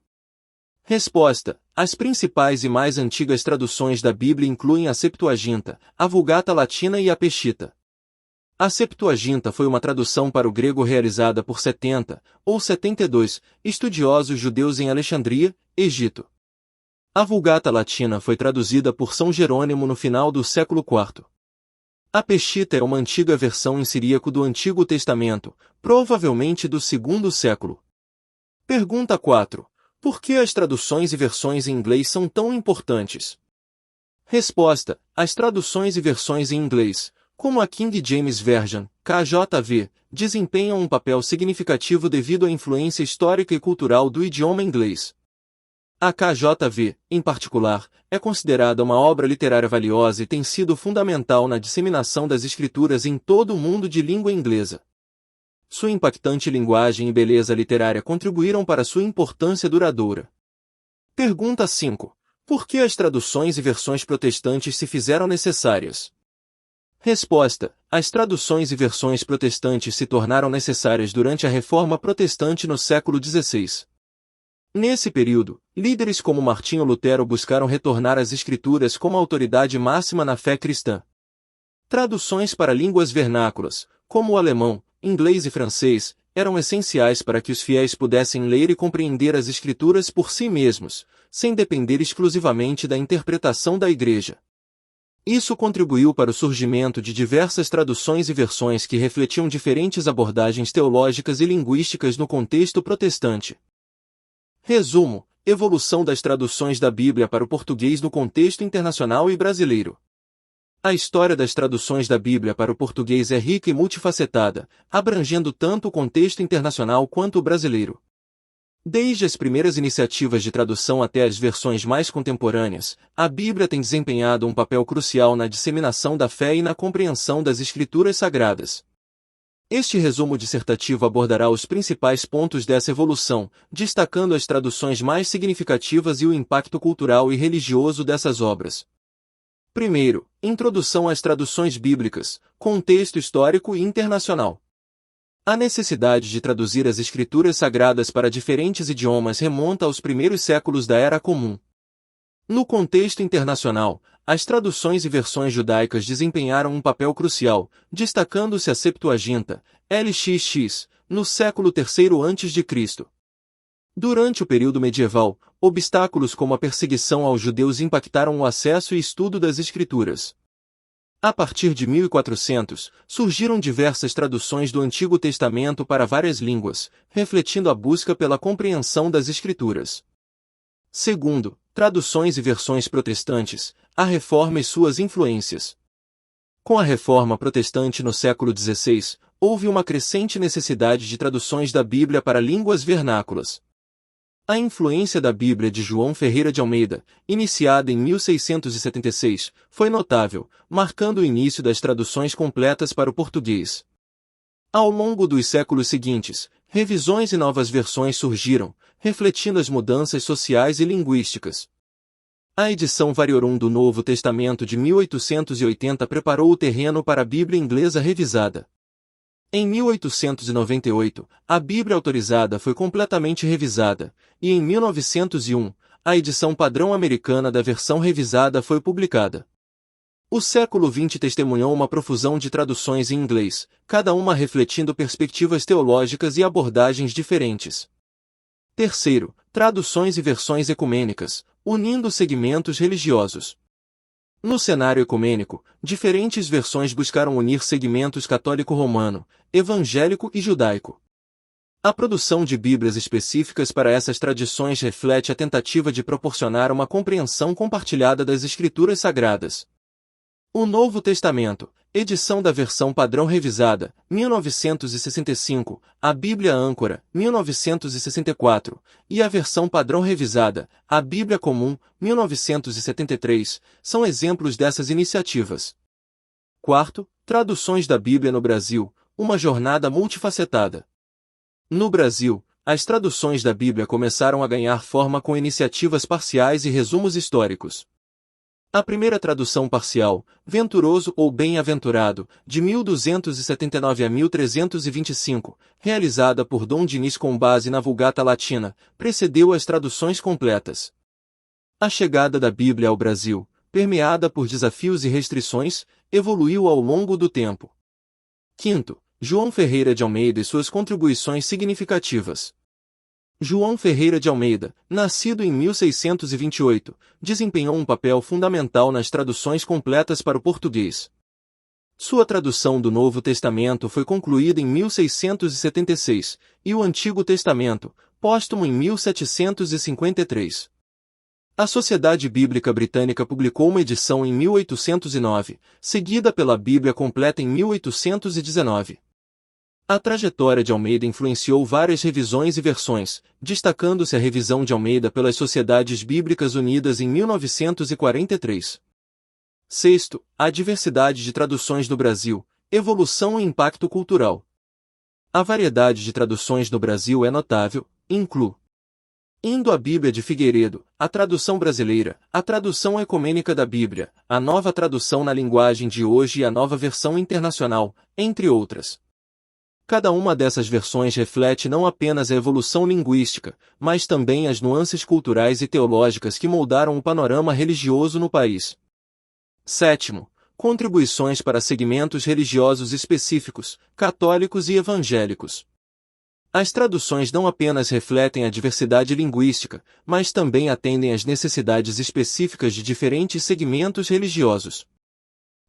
Resposta: as principais e mais antigas traduções da Bíblia incluem a Septuaginta, a Vulgata Latina e a Peshitta. A Septuaginta foi uma tradução para o grego realizada por 70, ou 72, estudiosos judeus em Alexandria, Egito. A Vulgata Latina foi traduzida por São Jerônimo no final do século IV. A Peshitta é uma antiga versão em siríaco do Antigo Testamento, provavelmente do II século. Pergunta 4. Por que as traduções e versões em inglês são tão importantes? Resposta: as traduções e versões em inglês, como a King James Version, KJV, desempenham um papel significativo devido à influência histórica e cultural do idioma inglês. A KJV, em particular, é considerada uma obra literária valiosa e tem sido fundamental na disseminação das escrituras em todo o mundo de língua inglesa. Sua impactante linguagem e beleza literária contribuíram para sua importância duradoura. Pergunta 5. Por que as traduções e versões protestantes se fizeram necessárias? Resposta: as traduções e versões protestantes se tornaram necessárias durante a Reforma Protestante no século XVI. Nesse período, líderes como Martinho Lutero buscaram retornar às Escrituras como autoridade máxima na fé cristã. Traduções para línguas vernáculas, como o alemão, inglês e francês, eram essenciais para que os fiéis pudessem ler e compreender as Escrituras por si mesmos, sem depender exclusivamente da interpretação da Igreja. Isso contribuiu para o surgimento de diversas traduções e versões que refletiam diferentes abordagens teológicas e linguísticas no contexto protestante. Resumo: evolução das traduções da Bíblia para o português no contexto internacional e brasileiro. A história das traduções da Bíblia para o português é rica e multifacetada, abrangendo tanto o contexto internacional quanto o brasileiro. Desde as primeiras iniciativas de tradução até as versões mais contemporâneas, a Bíblia tem desempenhado um papel crucial na disseminação da fé e na compreensão das Escrituras Sagradas. Este resumo dissertativo abordará os principais pontos dessa evolução, destacando as traduções mais significativas e o impacto cultural e religioso dessas obras. Primeiro, introdução às traduções bíblicas, contexto histórico e internacional. A necessidade de traduzir as Escrituras Sagradas para diferentes idiomas remonta aos primeiros séculos da Era Comum. No contexto internacional, as traduções e versões judaicas desempenharam um papel crucial, destacando-se a Septuaginta, LXX, no século III a.C. Durante o período medieval, obstáculos como a perseguição aos judeus impactaram o acesso e estudo das Escrituras. A partir de 1400, surgiram diversas traduções do Antigo Testamento para várias línguas, refletindo a busca pela compreensão das Escrituras. Segundo, traduções e versões protestantes, a Reforma e suas influências. Com a Reforma Protestante no século XVI, houve uma crescente necessidade de traduções da Bíblia para línguas vernáculas. A influência da Bíblia de João Ferreira de Almeida, iniciada em 1676, foi notável, marcando o início das traduções completas para o português. Ao longo dos séculos seguintes, revisões e novas versões surgiram, refletindo as mudanças sociais e linguísticas. A edição Variorum do Novo Testamento de 1880 preparou o terreno para a Bíblia inglesa revisada. Em 1898, a Bíblia autorizada foi completamente revisada, e em 1901, a edição padrão americana da versão revisada foi publicada. O século XX testemunhou uma profusão de traduções em inglês, cada uma refletindo perspectivas teológicas e abordagens diferentes. Terceiro, traduções e versões ecumênicas, unindo segmentos religiosos. No cenário ecumênico, diferentes versões buscaram unir segmentos católico-romano, evangélico e judaico. A produção de Bíblias específicas para essas tradições reflete a tentativa de proporcionar uma compreensão compartilhada das Escrituras Sagradas. O Novo Testamento, edição da versão padrão revisada, 1965, a Bíblia Âncora, 1964, e a versão padrão revisada, a Bíblia Comum, 1973, são exemplos dessas iniciativas. Quarto, traduções da Bíblia no Brasil, uma jornada multifacetada. No Brasil, as traduções da Bíblia começaram a ganhar forma com iniciativas parciais e resumos históricos. A primeira tradução parcial, Venturoso ou Bem-aventurado, de 1279 a 1325, realizada por Dom Dinis com base na Vulgata Latina, precedeu as traduções completas. A chegada da Bíblia ao Brasil, permeada por desafios e restrições, evoluiu ao longo do tempo. Quinto, João Ferreira de Almeida e suas contribuições significativas. João Ferreira de Almeida, nascido em 1628, desempenhou um papel fundamental nas traduções completas para o português. Sua tradução do Novo Testamento foi concluída em 1676, e o Antigo Testamento, póstumo em 1753. A Sociedade Bíblica Britânica publicou uma edição em 1809, seguida pela Bíblia Completa em 1819. A trajetória de Almeida influenciou várias revisões e versões, destacando-se a revisão de Almeida pelas Sociedades Bíblicas Unidas em 1943. Sexto, a diversidade de traduções no Brasil, evolução e impacto cultural. A variedade de traduções no Brasil é notável, incluindo a Bíblia de Figueiredo, a tradução brasileira, a tradução ecumênica da Bíblia, a nova tradução na linguagem de hoje e a nova versão internacional, entre outras. Cada uma dessas versões reflete não apenas a evolução linguística, mas também as nuances culturais e teológicas que moldaram o panorama religioso no país. Sétimo, contribuições para segmentos religiosos específicos, católicos e evangélicos. As traduções não apenas refletem a diversidade linguística, mas também atendem às necessidades específicas de diferentes segmentos religiosos.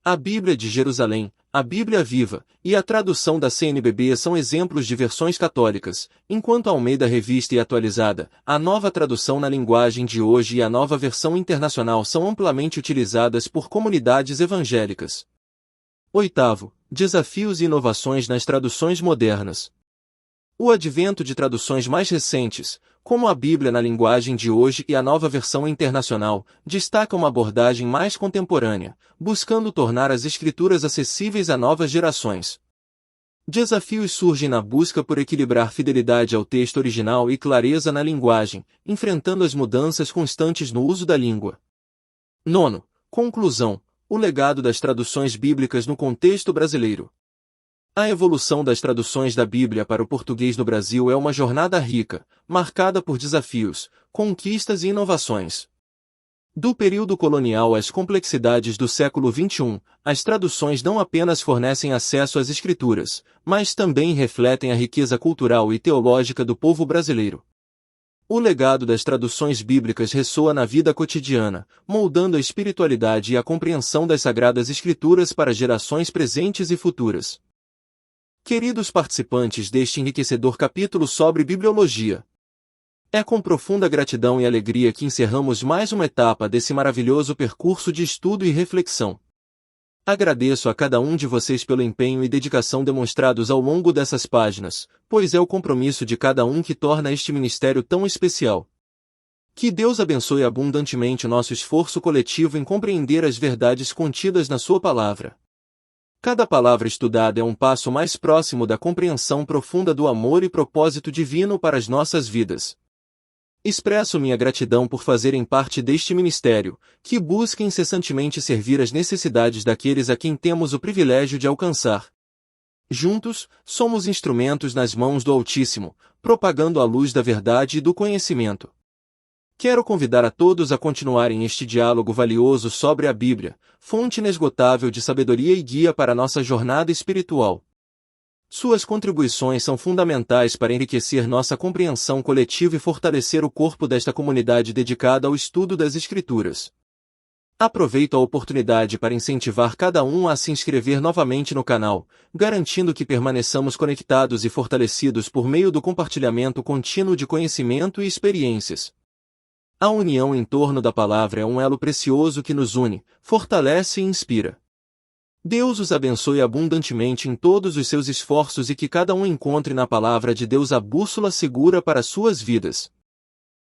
A Bíblia de Jerusalém, a Bíblia Viva e a tradução da CNBB são exemplos de versões católicas, enquanto a Almeida Revista e Atualizada, a nova tradução na linguagem de hoje e a nova versão internacional são amplamente utilizadas por comunidades evangélicas. Oitavo, desafios e inovações nas traduções modernas. O advento de traduções mais recentes, como a Bíblia na linguagem de hoje e a nova versão internacional, destaca uma abordagem mais contemporânea, buscando tornar as escrituras acessíveis a novas gerações. Desafios surgem na busca por equilibrar fidelidade ao texto original e clareza na linguagem, enfrentando as mudanças constantes no uso da língua. Nono, conclusão, o legado das traduções bíblicas no contexto brasileiro. A evolução das traduções da Bíblia para o português no Brasil é uma jornada rica, marcada por desafios, conquistas e inovações. Do período colonial às complexidades do século XXI, as traduções não apenas fornecem acesso às escrituras, mas também refletem a riqueza cultural e teológica do povo brasileiro. O legado das traduções bíblicas ressoa na vida cotidiana, moldando a espiritualidade e a compreensão das Sagradas Escrituras para gerações presentes e futuras. Queridos participantes deste enriquecedor capítulo sobre bibliologia, é com profunda gratidão e alegria que encerramos mais uma etapa desse maravilhoso percurso de estudo e reflexão. Agradeço a cada um de vocês pelo empenho e dedicação demonstrados ao longo dessas páginas, pois é o compromisso de cada um que torna este ministério tão especial. Que Deus abençoe abundantemente o nosso esforço coletivo em compreender as verdades contidas na sua palavra. Cada palavra estudada é um passo mais próximo da compreensão profunda do amor e propósito divino para as nossas vidas. Expresso minha gratidão por fazerem parte deste ministério, que busca incessantemente servir as necessidades daqueles a quem temos o privilégio de alcançar. Juntos, somos instrumentos nas mãos do Altíssimo, propagando a luz da verdade e do conhecimento. Quero convidar a todos a continuarem este diálogo valioso sobre a Bíblia, fonte inesgotável de sabedoria e guia para nossa jornada espiritual. Suas contribuições são fundamentais para enriquecer nossa compreensão coletiva e fortalecer o corpo desta comunidade dedicada ao estudo das Escrituras. Aproveito a oportunidade para incentivar cada um a se inscrever novamente no canal, garantindo que permaneçamos conectados e fortalecidos por meio do compartilhamento contínuo de conhecimento e experiências. A união em torno da palavra é um elo precioso que nos une, fortalece e inspira. Deus os abençoe abundantemente em todos os seus esforços e que cada um encontre na palavra de Deus a bússola segura para suas vidas.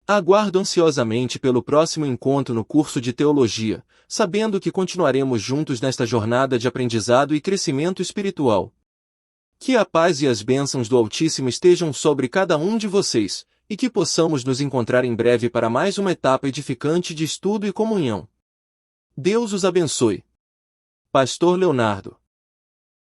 Aguardo ansiosamente pelo próximo encontro no curso de teologia, sabendo que continuaremos juntos nesta jornada de aprendizado e crescimento espiritual. Que a paz e as bênçãos do Altíssimo estejam sobre cada um de vocês, e que possamos nos encontrar em breve para mais uma etapa edificante de estudo e comunhão. Deus os abençoe. Pastor Leonardo.